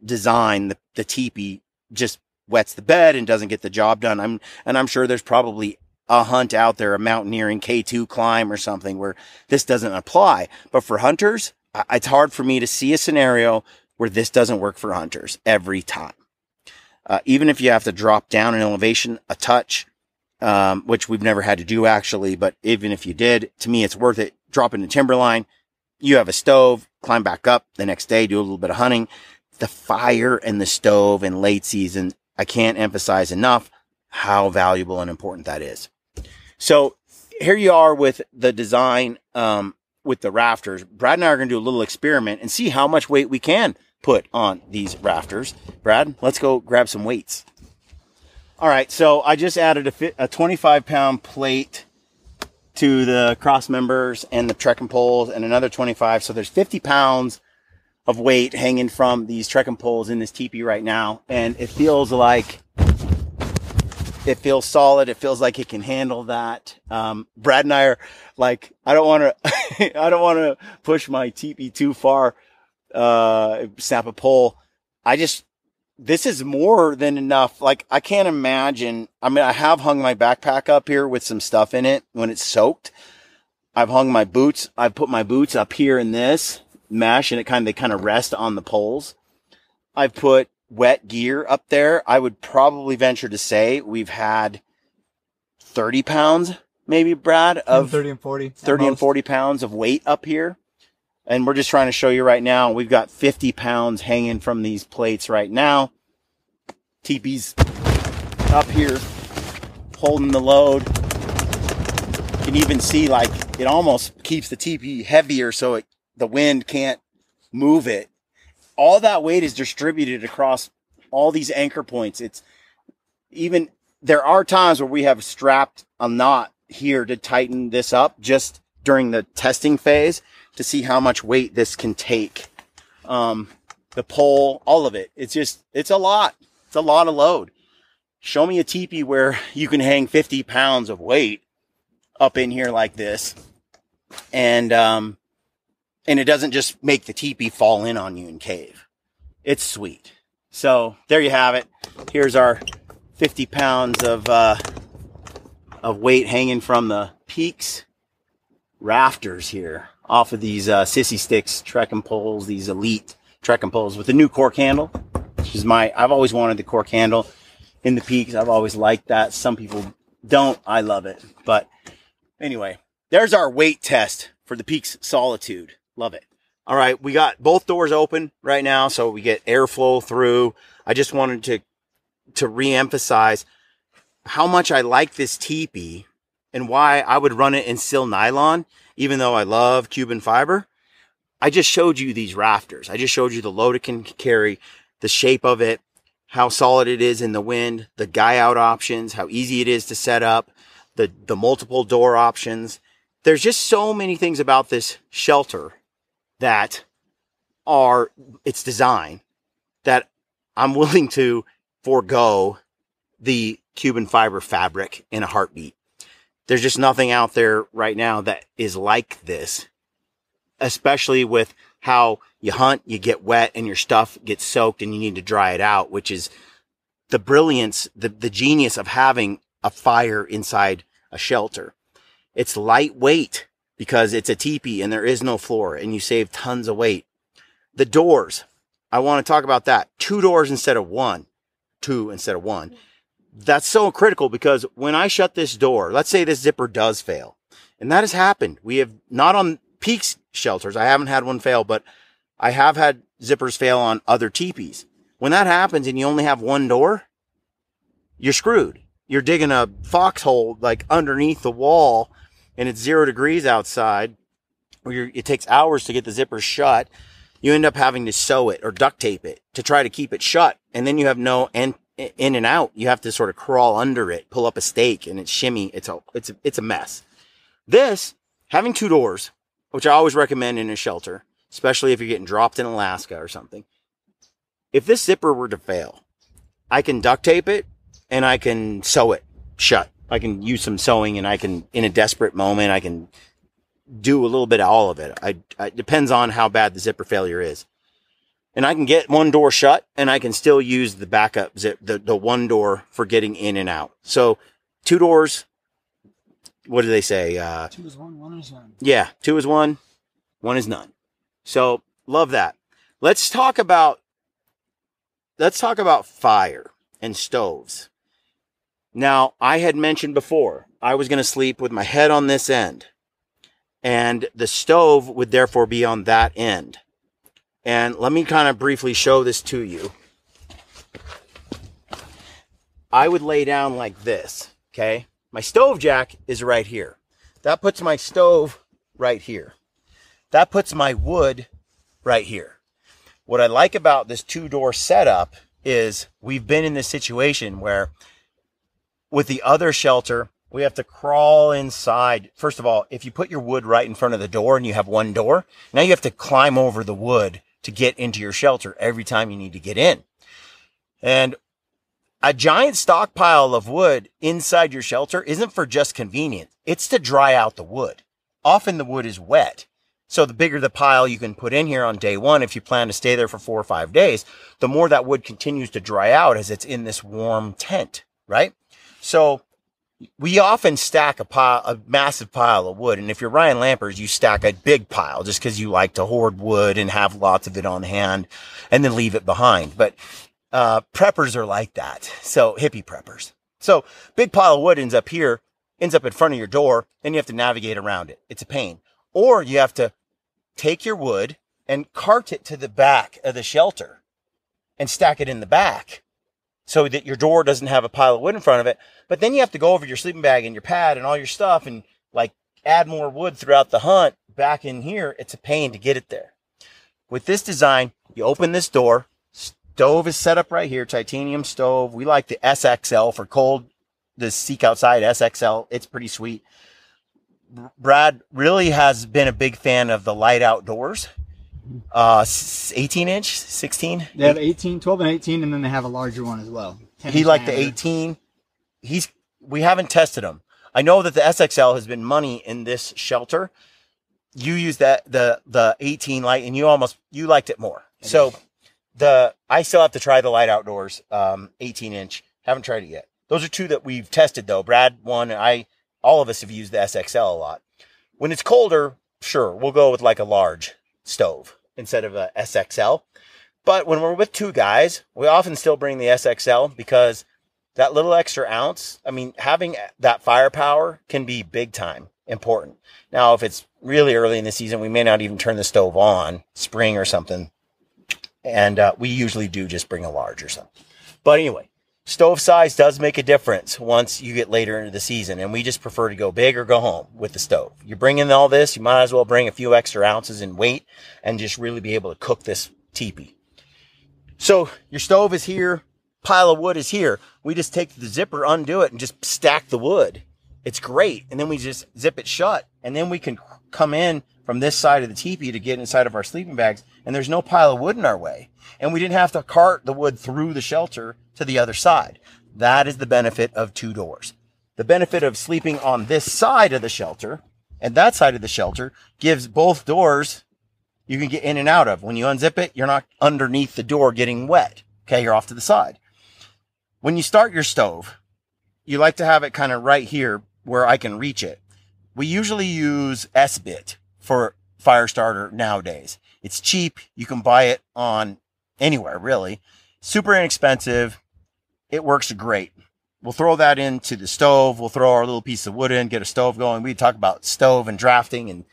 design, the teepee just wets the bed and doesn't get the job done. I'm sure there's probably a hunt out there, a mountaineering K2 climb or something where this doesn't apply. But for hunters, it's hard for me to see a scenario where this doesn't work for hunters every time. Even if you have to drop down in elevation a touch, which we've never had to do actually, but even if you did, to me, it's worth it. Drop in the timberline. You have a stove, climb back up the next day, do a little bit of hunting. The fire and the stove in late season, I can't emphasize enough how valuable and important that is. So here you are with the design, with the rafters. Brad and I are going to do a little experiment and see how much weight we can put on these rafters. Brad, let's go grab some weights. All right. So I just added a 25-pound plate to the cross members and the trekking poles and another 25. So there's 50 pounds of weight hanging from these trekking poles in this teepee right now. And it feels solid. It feels like it can handle that. Brad and I are like, I don't want to push my teepee too far, snap a pole. This is more than enough. Like, I can't imagine. I mean, I have hung my backpack up here with some stuff in it when it's soaked. I've hung my boots. I've put my boots up here in this mesh and they kind of rest on the poles. I've put wet gear up there. I would probably venture to say we've had 30 pounds, maybe, Brad, of 30 and 40 pounds of weight up here. And we're just trying to show you right now, we've got 50 pounds hanging from these plates right now. Teepee's up here holding the load. You can even see like it almost keeps the teepee heavier so the wind can't move it. All that weight is distributed across all these anchor points. There are times where we have strapped a knot here to tighten this up just during the testing phase to see how much weight this can take. The pole, all of it. It's a lot. It's a lot of load. Show me a teepee where you can hang 50 pounds of weight up in here like this. And it doesn't just make the teepee fall in on you and cave. It's sweet. So there you have it. Here's our 50 pounds of weight hanging from the Peax rafters here off of these Sissy Sticks trekking poles, these elite trekking poles with the new cork handle, which is I've always wanted the cork handle in the Peax. I've always liked that. Some people don't. I love it. But anyway, there's our weight test for the Peax Solitude. Love it. All right. We got both doors open right now, so we get airflow through. I just wanted to re-emphasize how much I like this teepee and why I would run it in sil nylon, even though I love Cuban fiber. I just showed you these rafters. I just showed you the load it can carry, the shape of it, how solid it is in the wind, the guy out options, how easy it is to set up, the multiple door options. There's just so many things about this shelter that are its design that I'm willing to forego the Cuban fiber fabric in a heartbeat. There's just nothing out there right now that is like this, especially with how you hunt, you get wet and your stuff gets soaked and you need to dry it out, which is the brilliance, the genius of having a fire inside a shelter. It's lightweight. because it's a teepee and there is no floor and you save tons of weight. The doors, I want to talk about that. 2 doors instead of 1. 2 instead of 1. That's so critical because when I shut this door, let's say this zipper does fail, and that has happened. We have not on Peax shelters. I haven't had one fail, but I have had zippers fail on other teepees. When that happens and you only have 1 door, you're screwed. You're digging a foxhole like underneath the wall and it's 0 degrees outside, or it takes hours to get the zipper shut. You end up having to sew it or duct tape it to try to keep it shut. And then you have no in and out. You have to sort of crawl under it, pull up a stake, and it's shimmy. It's a mess. This, having 2 doors, which I always recommend in a shelter, especially if you're getting dropped in Alaska or something. If this zipper were to fail, I can duct tape it and I can sew it shut. I can use some sewing and I can, in a desperate moment, I can do a little bit of all of it. It depends on how bad the zipper failure is. And I can get 1 door shut and I can still use the backup zip, the 1 door for getting in and out. So 2 doors, what do they say? 2 is 1, 1 is none. Yeah, 2 is 1, 1 is none. So love that. Let's talk about fire and stoves. Now, I had mentioned before, I was going to sleep with my head on this end, and the stove would therefore be on that end. And let me kind of briefly show this to you. I would lay down like this, okay? My stove jack is right here. That puts my stove right here. That puts my wood right here. What I like about this 2-door setup is we've been in this situation where with the other shelter, we have to crawl inside. First of all, if you put your wood right in front of the door and you have 1 door, now you have to climb over the wood to get into your shelter every time you need to get in. And a giant stockpile of wood inside your shelter isn't for just convenience. It's to dry out the wood. Often the wood is wet. So the bigger the pile you can put in here on day 1, if you plan to stay there for 4 or 5 days, the more that wood continues to dry out as it's in this warm tent, right? So we often stack a massive pile of wood. And if you're Ryan Lampers, you stack a big pile just because you like to hoard wood and have lots of it on hand and then leave it behind. But preppers are like that. So hippie preppers. So big pile of wood ends up here, ends up in front of your door, and you have to navigate around it. It's a pain. Or you have to take your wood and cart it to the back of the shelter and stack it in the back so that your door doesn't have a pile of wood in front of it. But then you have to go over your sleeping bag and your pad and all your stuff and like add more wood throughout the hunt back in here. It's a pain to get it there. With this design, you open this door. Stove is set up right here, titanium stove. We like the SXL for cold, the Seek Outside SXL. It's pretty sweet. Brad really has been a big fan of the light outdoors. 18-inch, 16? They have 18, 12 and 18, and then they have a larger one as well. He liked the 18. We haven't tested them. I know that the SXL has been money in this shelter. You use the 18 light, and you liked it more. So I still have to try the light outdoors 18-inch. Haven't tried it yet. Those are 2 that we've tested though. Brad, one, and all of us have used the SXL a lot. When it's colder, sure, we'll go with like a large stove instead of a SXL. But when we're with 2 guys, we often still bring the SXL because that little extra ounce, I mean, having that firepower can be big time important. Now, if it's really early in the season, we may not even turn the stove on, spring or something. And we usually do just bring a large or something. But anyway, stove size does make a difference once you get later into the season, and we just prefer to go big or go home with the stove. You're bringing all this, you might as well bring a few extra ounces in weight and just really be able to cook this teepee. So your stove is here, pile of wood is here. We just take the zipper, undo it, and just stack the wood. It's great. And then we just zip it shut, and then we can come in from this side of the teepee to get inside of our sleeping bags, and there's no pile of wood in our way. And we didn't have to cart the wood through the shelter to the other side. That is the benefit of 2 doors. The benefit of sleeping on this side of the shelter and that side of the shelter gives both doors you can get in and out of. When you unzip it, you're not underneath the door getting wet. Okay, you're off to the side. When you start your stove, you like to have it kind of right here where I can reach it. we usually use S-Bit for fire starter nowadays. It's cheap. You can buy it on anywhere, really. Super inexpensive. It works great. We'll throw that into the stove. We'll throw our little piece of wood in, get a stove going. We talk about stove and drafting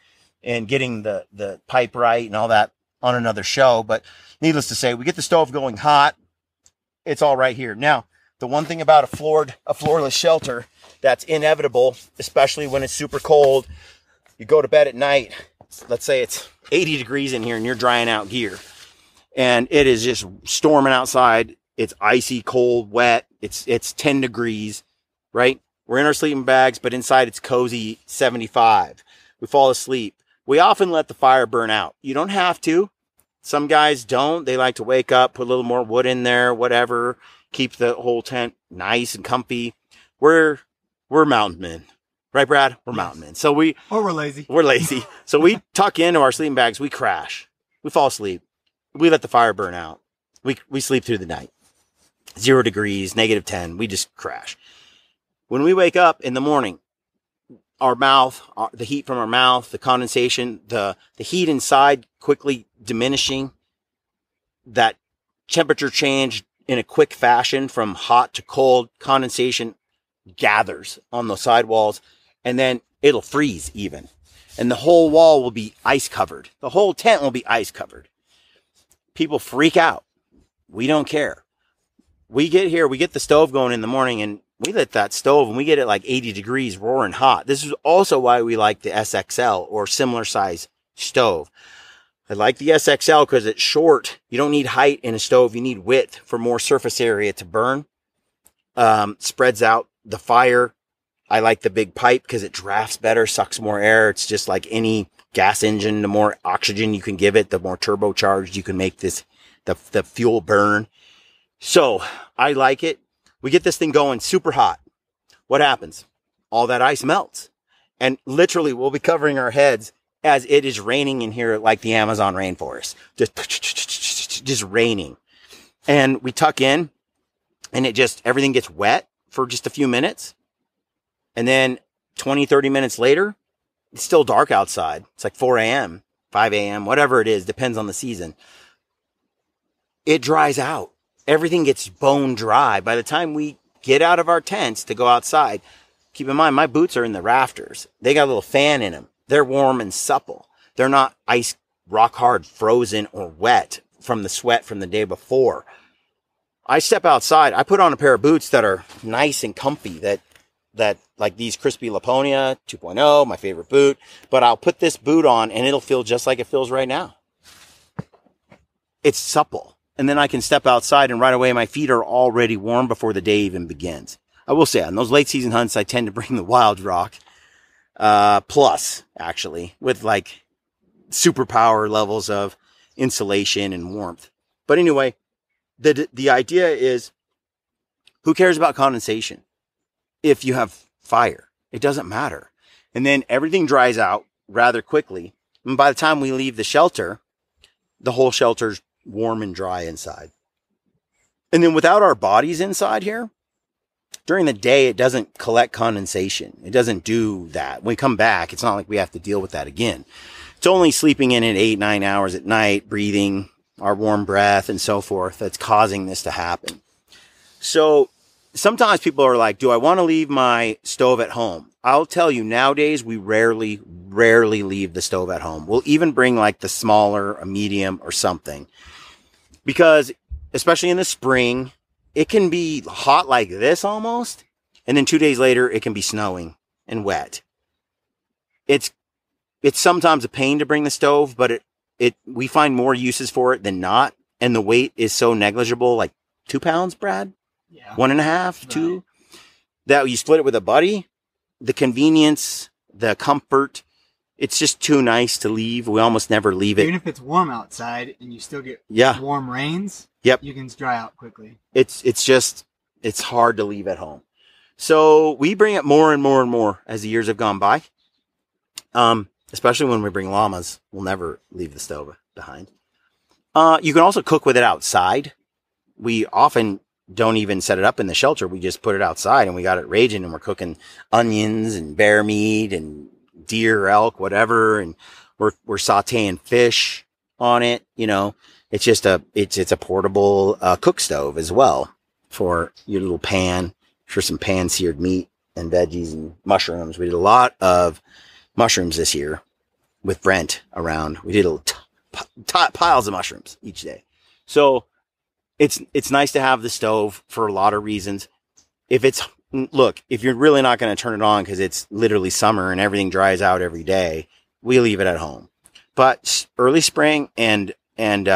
and getting the pipe right and all that on another show. But needless to say, we get the stove going hot. It's all right here. Now, the one thing about a floorless shelter that's inevitable, especially when it's super cold, you go to bed at night, let's say it's 80 degrees in here and you're drying out gear and it is just storming outside. It's icy, cold, wet. It's 10 degrees, right? We're in our sleeping bags, but inside it's cozy 75. We fall asleep. We often let the fire burn out. You don't have to. Some guys don't. They like to wake up, put a little more wood in there, whatever, keep the whole tent nice and comfy. We're mountain men. Right, Brad? We're mountain men. So we're lazy. We're lazy. So we tuck into our sleeping bags. We crash. We fall asleep. We let the fire burn out. We sleep through the night. 0 degrees, -10. We just crash. When we wake up in the morning, our mouth, the heat from our mouth, the condensation, the heat inside quickly diminishing, that temperature change in a quick fashion from hot to cold, condensation gathers on the sidewalls, and then it'll freeze even. And the whole wall will be ice covered. The whole tent will be ice covered. People freak out. We don't care. We get here, we get the stove going in the morning, and we lit that stove, and we get it like 80 degrees, roaring hot. This is also why we like the SXL or similar size stove. I like the SXL because it's short. You don't need height in a stove. You need width for more surface area to burn. Spreads out the fire. I like the big pipe because it drafts better, sucks more air. It's just like any gas engine. The more oxygen you can give it, the more turbocharged you can make the fuel burn. So I like it. We get this thing going super hot. What happens? All that ice melts. And literally we'll be covering our heads as it is raining in here like the Amazon rainforest. Just raining. And we tuck in and everything gets wet for just a few minutes. And then 20, 30 minutes later, it's still dark outside. It's like 4 a.m., 5 a.m., whatever it is, depends on the season. It dries out. Everything gets bone dry. By the time we get out of our tents to go outside, keep in mind, my boots are in the rafters. They got a little fan in them. They're warm and supple. They're not ice, rock hard, frozen, or wet from the sweat from the day before. I step outside. I put on a pair of boots that are nice and comfy, that like these Crispy Laponia 2.0, my favorite boot. But I'll put this boot on and it'll feel just like it feels right now. It's supple. And then I can step outside and right away my feet are already warm before the day even begins. I will say on those late season hunts, I tend to bring the Wild Rock Plus, actually, with like superpower levels of insulation and warmth. But anyway, the idea is, who cares about condensation? If you have fire, it doesn't matter. And then everything dries out rather quickly. And by the time we leave the shelter, the whole shelter's warm and dry inside. And then without our bodies inside here, during the day, it doesn't collect condensation. It doesn't do that. When we come back, it's not like we have to deal with that again. It's only sleeping in at 8-9 hours at night, breathing our warm breath and so forth that's causing this to happen. So sometimes people are like, do I want to leave my stove at home? I'll tell you, nowadays, we rarely leave the stove at home. We'll even bring like the smaller, a medium or something. Because especially in the spring, it can be hot like this almost. And then 2 days later, it can be snowing and wet. It's sometimes a pain to bring the stove, but we find more uses for it than not. And the weight is so negligible, like 2 pounds, Brad? Yeah. 1.5, right. 2. That you split it with a buddy. The convenience, the comfort, it's just too nice to leave. We almost never leave it. Even if it's warm outside and you still get warm rains, you can dry out quickly. It's hard to leave at home. So we bring it more and more and more as the years have gone by. Especially when we bring llamas, we'll never leave the stove behind. You can also cook with it outside. We often don't even set it up in the shelter. We just put it outside and we got it raging and we're cooking onions and bear meat and deer or elk, whatever. And we're sauteing fish on it. You know, it's just it's a portable cook stove as well for your little pan for some pan-seared meat and veggies and mushrooms. We did a lot of mushrooms this year with Brent around. We did piles of mushrooms each day. So it's nice to have the stove for a lot of reasons. If you're really not going to turn it on because it's literally summer and everything dries out every day, we leave it at home. But early spring and even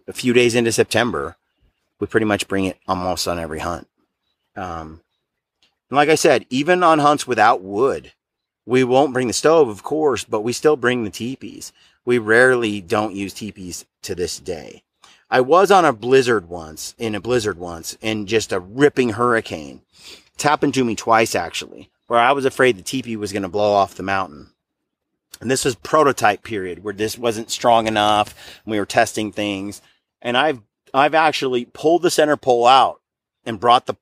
a few days into September, we pretty much bring it almost on every hunt. And like I said, even on hunts without wood, we won't bring the stove, of course, but we still bring the teepees. We rarely don't use teepees to this day. I was on a blizzard once, in just a ripping hurricane. It's happened to me twice, actually, where I was afraid the teepee was going to blow off the mountain. And this was prototype period where this wasn't strong enough. And we were testing things. And I've actually pulled the center pole out and brought the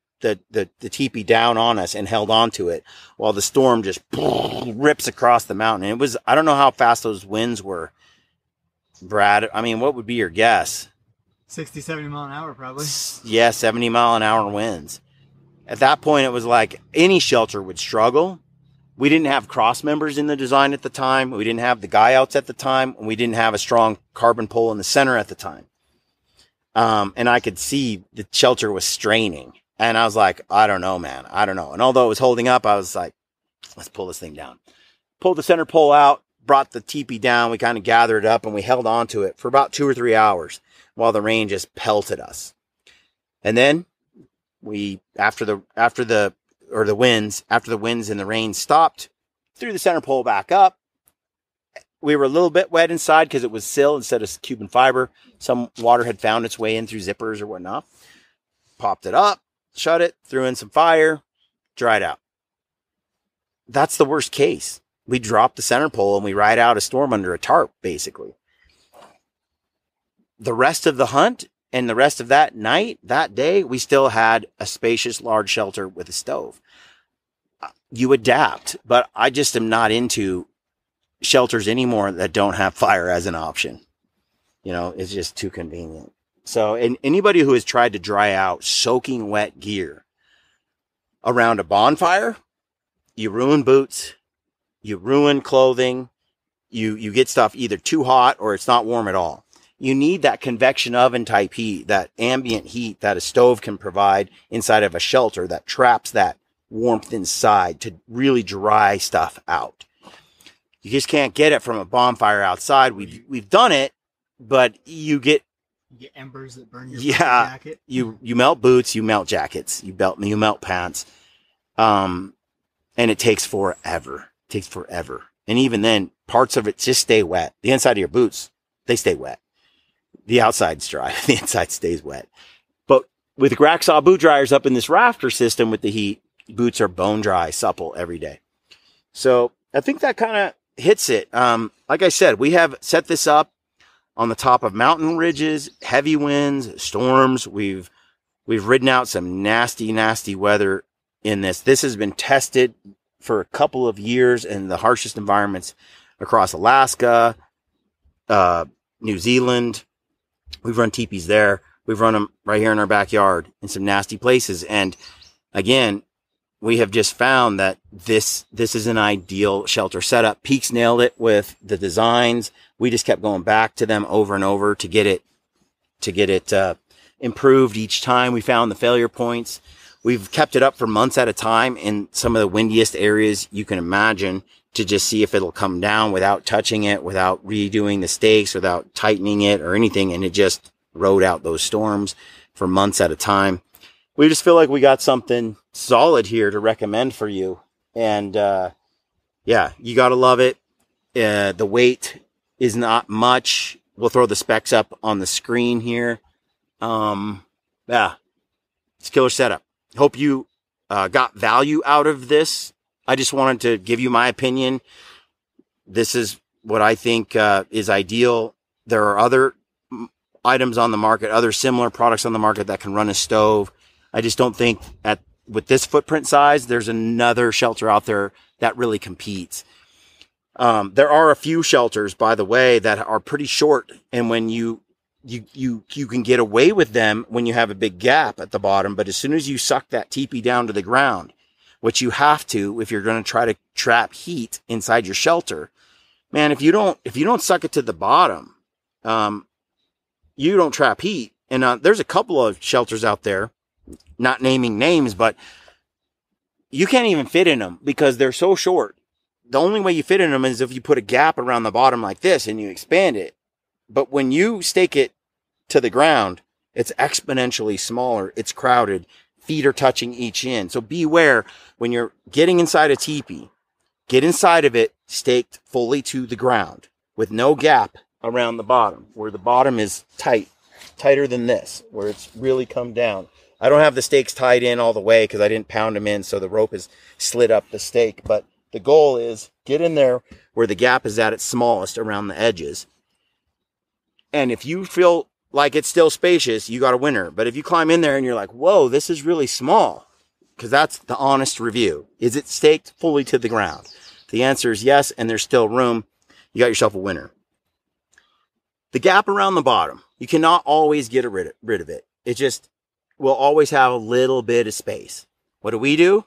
teepee down on us and held on to it while the storm just rips across the mountain. And it was, I don't know how fast those winds were, Brad. I mean, what would be your guess? 60, 70 mile an hour, probably. Yeah, 70 mile an hour winds. At that point, it was like any shelter would struggle. We didn't have cross members in the design at the time. We didn't have the guy outs at the time. And we didn't have a strong carbon pole in the center at the time. And I could see the shelter was straining. And I was like, I don't know, man. I don't know. And although it was holding up, I was like, let's pull this thing down. Pulled the center pole out, brought the teepee down. We kind of gathered it up and we held on to it for about 2 or 3 hours while the rain just pelted us. And then after the winds and the rain stopped, threw the center pole back up. We were a little bit wet inside because it was sill instead of Cuban fiber. Some water had found its way in through zippers or whatnot. Popped it up, shut it, threw in some fire, dried out. That's the worst case. We drop the center pole and we ride out a storm under a tarp, basically. The rest of the hunt and the rest of that night, that day, we still had a spacious, large shelter with a stove. You adapt, but I just am not into shelters anymore that don't have fire as an option. You know, it's just too convenient. So, and anybody who has tried to dry out soaking wet gear around a bonfire, you ruin boots, you ruin clothing, you get stuff either too hot or it's not warm at all. You need that convection oven type heat, that ambient heat that a stove can provide inside of a shelter that traps that warmth inside to really dry stuff out. You just can't get it from a bonfire outside. We've done it, but you get embers that burn your jacket. You melt boots, you melt jackets, you melt pants. And it takes forever. And even then, parts of it just stay wet. The inside of your boots, they stay wet. The outside's dry. The inside stays wet. But with Graxaw boot dryers up in this rafter system with the heat, boots are bone dry, supple every day. So I think that kind of hits it. Like I said, we have set this up on the top of mountain ridges, heavy winds, storms. We've ridden out some nasty, nasty weather in this. This has been tested for a couple of years in the harshest environments across Alaska, New Zealand. We've run teepees there. We've run them right here in our backyard in some nasty places. And again, we have just found that this is an ideal shelter setup. Peax nailed it with the designs. We just kept going back to them over and over to get it improved each time. We found the failure points. We've kept it up for months at a time in some of the windiest areas you can imagine to just see if it'll come down without touching it, without redoing the stakes, without tightening it or anything. And it just rode out those storms for months at a time. We just feel like we got something solid here to recommend for you. And, yeah, you got to love it. The weight is not much. We'll throw the specs up on the screen here. Yeah, it's killer setup. Hope you got value out of this. I just wanted to give you my opinion. This is what I think is ideal. There are other items on the market, other similar products on the market that can run a stove. I just don't think with this footprint size, there's another shelter out there that really competes. There are a few shelters, by the way, that are pretty short, and when you can get away with them when you have a big gap at the bottom, but as soon as you suck that teepee down to the ground, which you have to if you're going to try to trap heat inside your shelter, man, if you don't suck it to the bottom, you don't trap heat. And there's a couple of shelters out there, not naming names, but you can't even fit in them because they're so short. The only way you fit in them is if you put a gap around the bottom like this and you expand it. But when you stake it to the ground, it's exponentially smaller. It's crowded. Feet are touching each end. So beware when you're getting inside a teepee, get inside of it staked fully to the ground with no gap around the bottom, where the bottom is tighter than this, where it's really come down. I don't have the stakes tied in all the way because I didn't pound them in, so the rope is slid up the stake. But the goal is get in there where the gap is at its smallest around the edges. And if you feel like it's still spacious, you got a winner. But if you climb in there and you're like, whoa, this is really small, because that's the honest review. Is it staked fully to the ground? The answer is yes, and there's still room. You got yourself a winner. The gap around the bottom, you cannot always get rid of it. It just will always have a little bit of space. What do?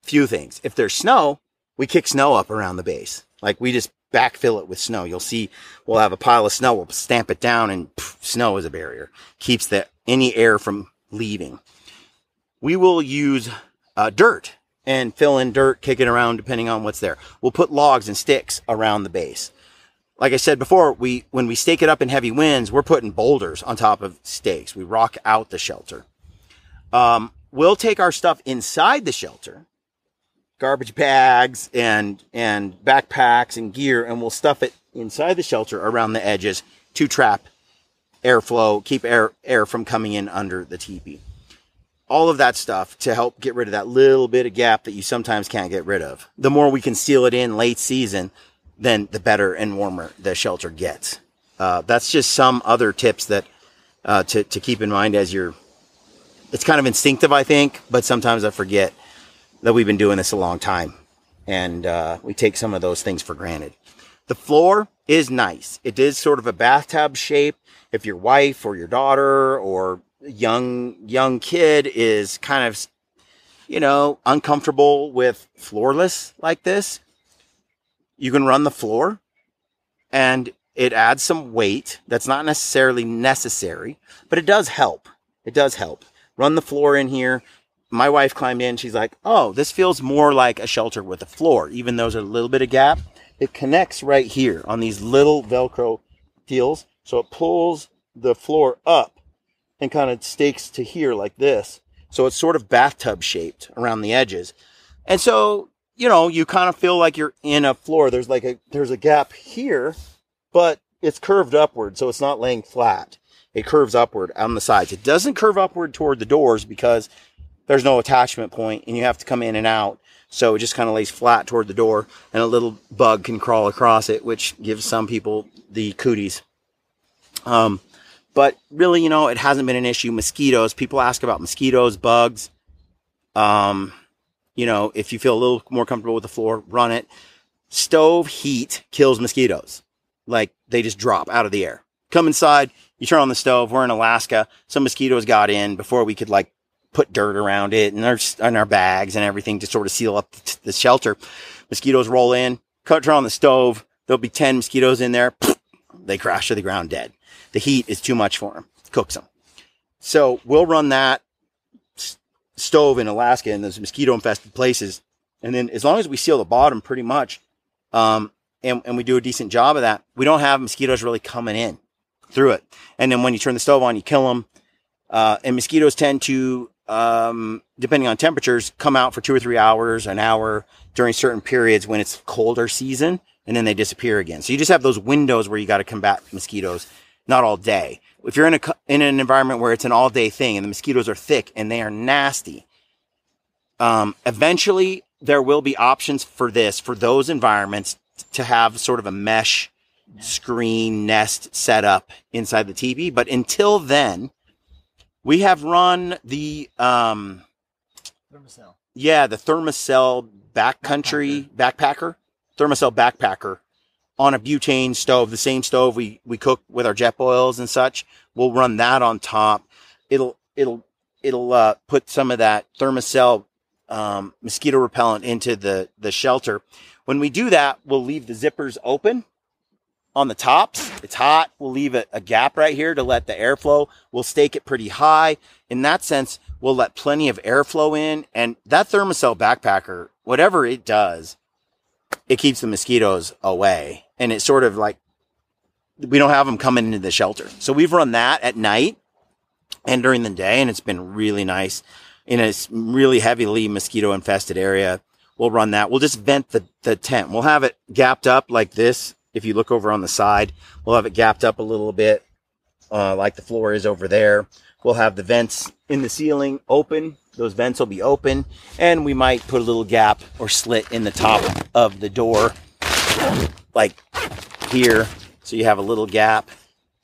Few things. If there's snow, we kick snow up around the base. Like we just backfill it with snow. You'll see we'll have a pile of snow. We'll stamp it down and snow is a barrier. Keeps any air from leaving. We will use dirt and fill in dirt, kick it around depending on what's there. We'll put logs and sticks around the base. Like I said before, when we stake it up in heavy winds, we're putting boulders on top of stakes. We rock out the shelter. We'll take our stuff inside the shelter, garbage bags and backpacks and gear, and we'll stuff it inside the shelter around the edges to trap airflow, keep air from coming in under the teepee. All of that stuff to help get rid of that little bit of gap that you sometimes can't get rid of. The more we can seal it in late season, then the better and warmer the shelter gets. That's just some other tips that to keep in mind as it's kind of instinctive, I think, but sometimes I forget that we've been doing this a long time, and we take some of those things for granted. The floor is nice. It is sort of a bathtub shape. If your wife or your daughter or young kid is kind of, uncomfortable with floorless like this, you can run the floor, and it adds some weight. That's not necessarily necessary, but it does help. It does help. Run the floor in here. My wife climbed in. She's like, oh, this feels more like a shelter with a floor. Even though there's a little bit of gap, it connects right here on these little Velcro deals. So it pulls the floor up and kind of stakes to here like this. So it's sort of bathtub shaped around the edges. And so, you kind of feel like you're in a floor. There's a gap here, but it's curved upward. So it's not laying flat. It curves upward on the sides. It doesn't curve upward toward the doors because there's no attachment point and you have to come in and out. So it just kind of lays flat toward the door, and a little bug can crawl across it, which gives some people the cooties. But really, it hasn't been an issue. Mosquitoes, people ask about mosquitoes, bugs. If you feel a little more comfortable with the floor, run it. Stove heat kills mosquitoes. Like, they just drop out of the air. Come inside, you turn on the stove. We're in Alaska. Some mosquitoes got in before we could put dirt around it and our bags and everything to sort of seal up the shelter. Mosquitoes roll in, turn on the stove. There'll be 10 mosquitoes in there. They crash to the ground dead. The heat is too much for them. Cooks them. So we'll run that stove in Alaska in those mosquito infested places. And then as long as we seal the bottom pretty much, and we do a decent job of that, we don't have mosquitoes really coming in through it. And then when you turn the stove on, you kill them. And mosquitoes tend to, depending on temperatures, come out for 2 or 3 hours, an hour during certain periods when it's colder season, and then they disappear again. So you just have those windows where you got to combat mosquitoes, not all day. If you're in an environment where it's an all day thing and the mosquitoes are thick and they are nasty, eventually there will be options for those environments to have sort of a mesh screen nest set up inside the teepee. But until then, we have run the Yeah, the Thermacell backpacker, Thermacell backpacker on a butane stove, the same stove we cook with our jet boils and such. We'll run that on top. It'll put some of that Thermacell mosquito repellent into the shelter. When we do that, we'll leave the zippers open on the tops. It's hot. We'll leave a gap right here to let the airflow. We'll stake it pretty high. In that sense, we'll let plenty of airflow in. And that Thermacell backpacker, whatever it does, it keeps the mosquitoes away. And it's sort of like, we don't have them coming into the shelter. So we've run that at night and during the day, and it's been really nice. In a really heavily mosquito infested area, we'll run that. We'll just vent the tent. We'll have it gapped up like this. If you look over on the side, we'll have it gapped up a little bit, like the floor is over there. We'll have the vents in the ceiling open. Those vents will be open, and we might put a little gap or slit in the top of the door, like here. So you have a little gap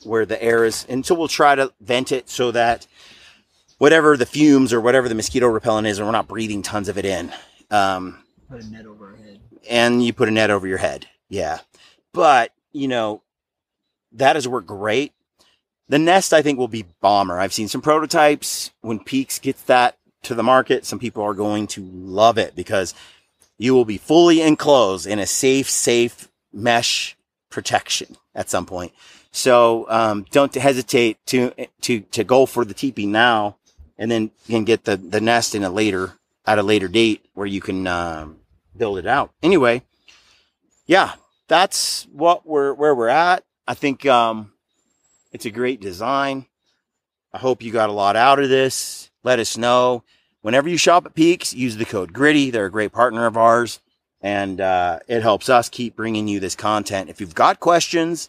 where the air is. And so we'll try to vent it so that whatever the fumes or whatever the mosquito repellent is, and we're not breathing tons of it in. Put a net over our head. And you put a net over your head. Yeah. But, that has worked great. The Nest, I think, will be bomber. I've seen some prototypes. When Peax gets that to the market, some people are going to love it because you will be fully enclosed in a safe mesh protection at some point. So don't hesitate to go for the Tipi now, and then you can get the Nest at a later date where you can build it out. Anyway, yeah. That's where we're at. I think it's a great design. I hope you got a lot out of this. Let us know. Whenever you shop at Peax, use the code GRITTY. They're a great partner of ours, and it helps us keep bringing you this content. If you've got questions,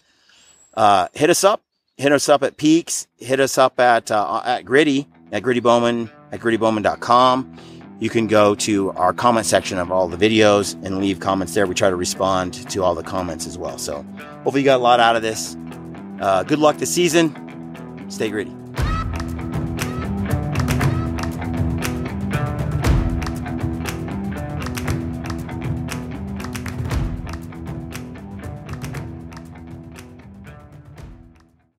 hit us up. Hit us up at Peax. Hit us up at Gritty, at GrittyBowman, at GrittyBowman.com. You can go to our comment section of all the videos and leave comments there. We try to respond to all the comments as well. So hopefully you got a lot out of this. Good luck this season. Stay gritty.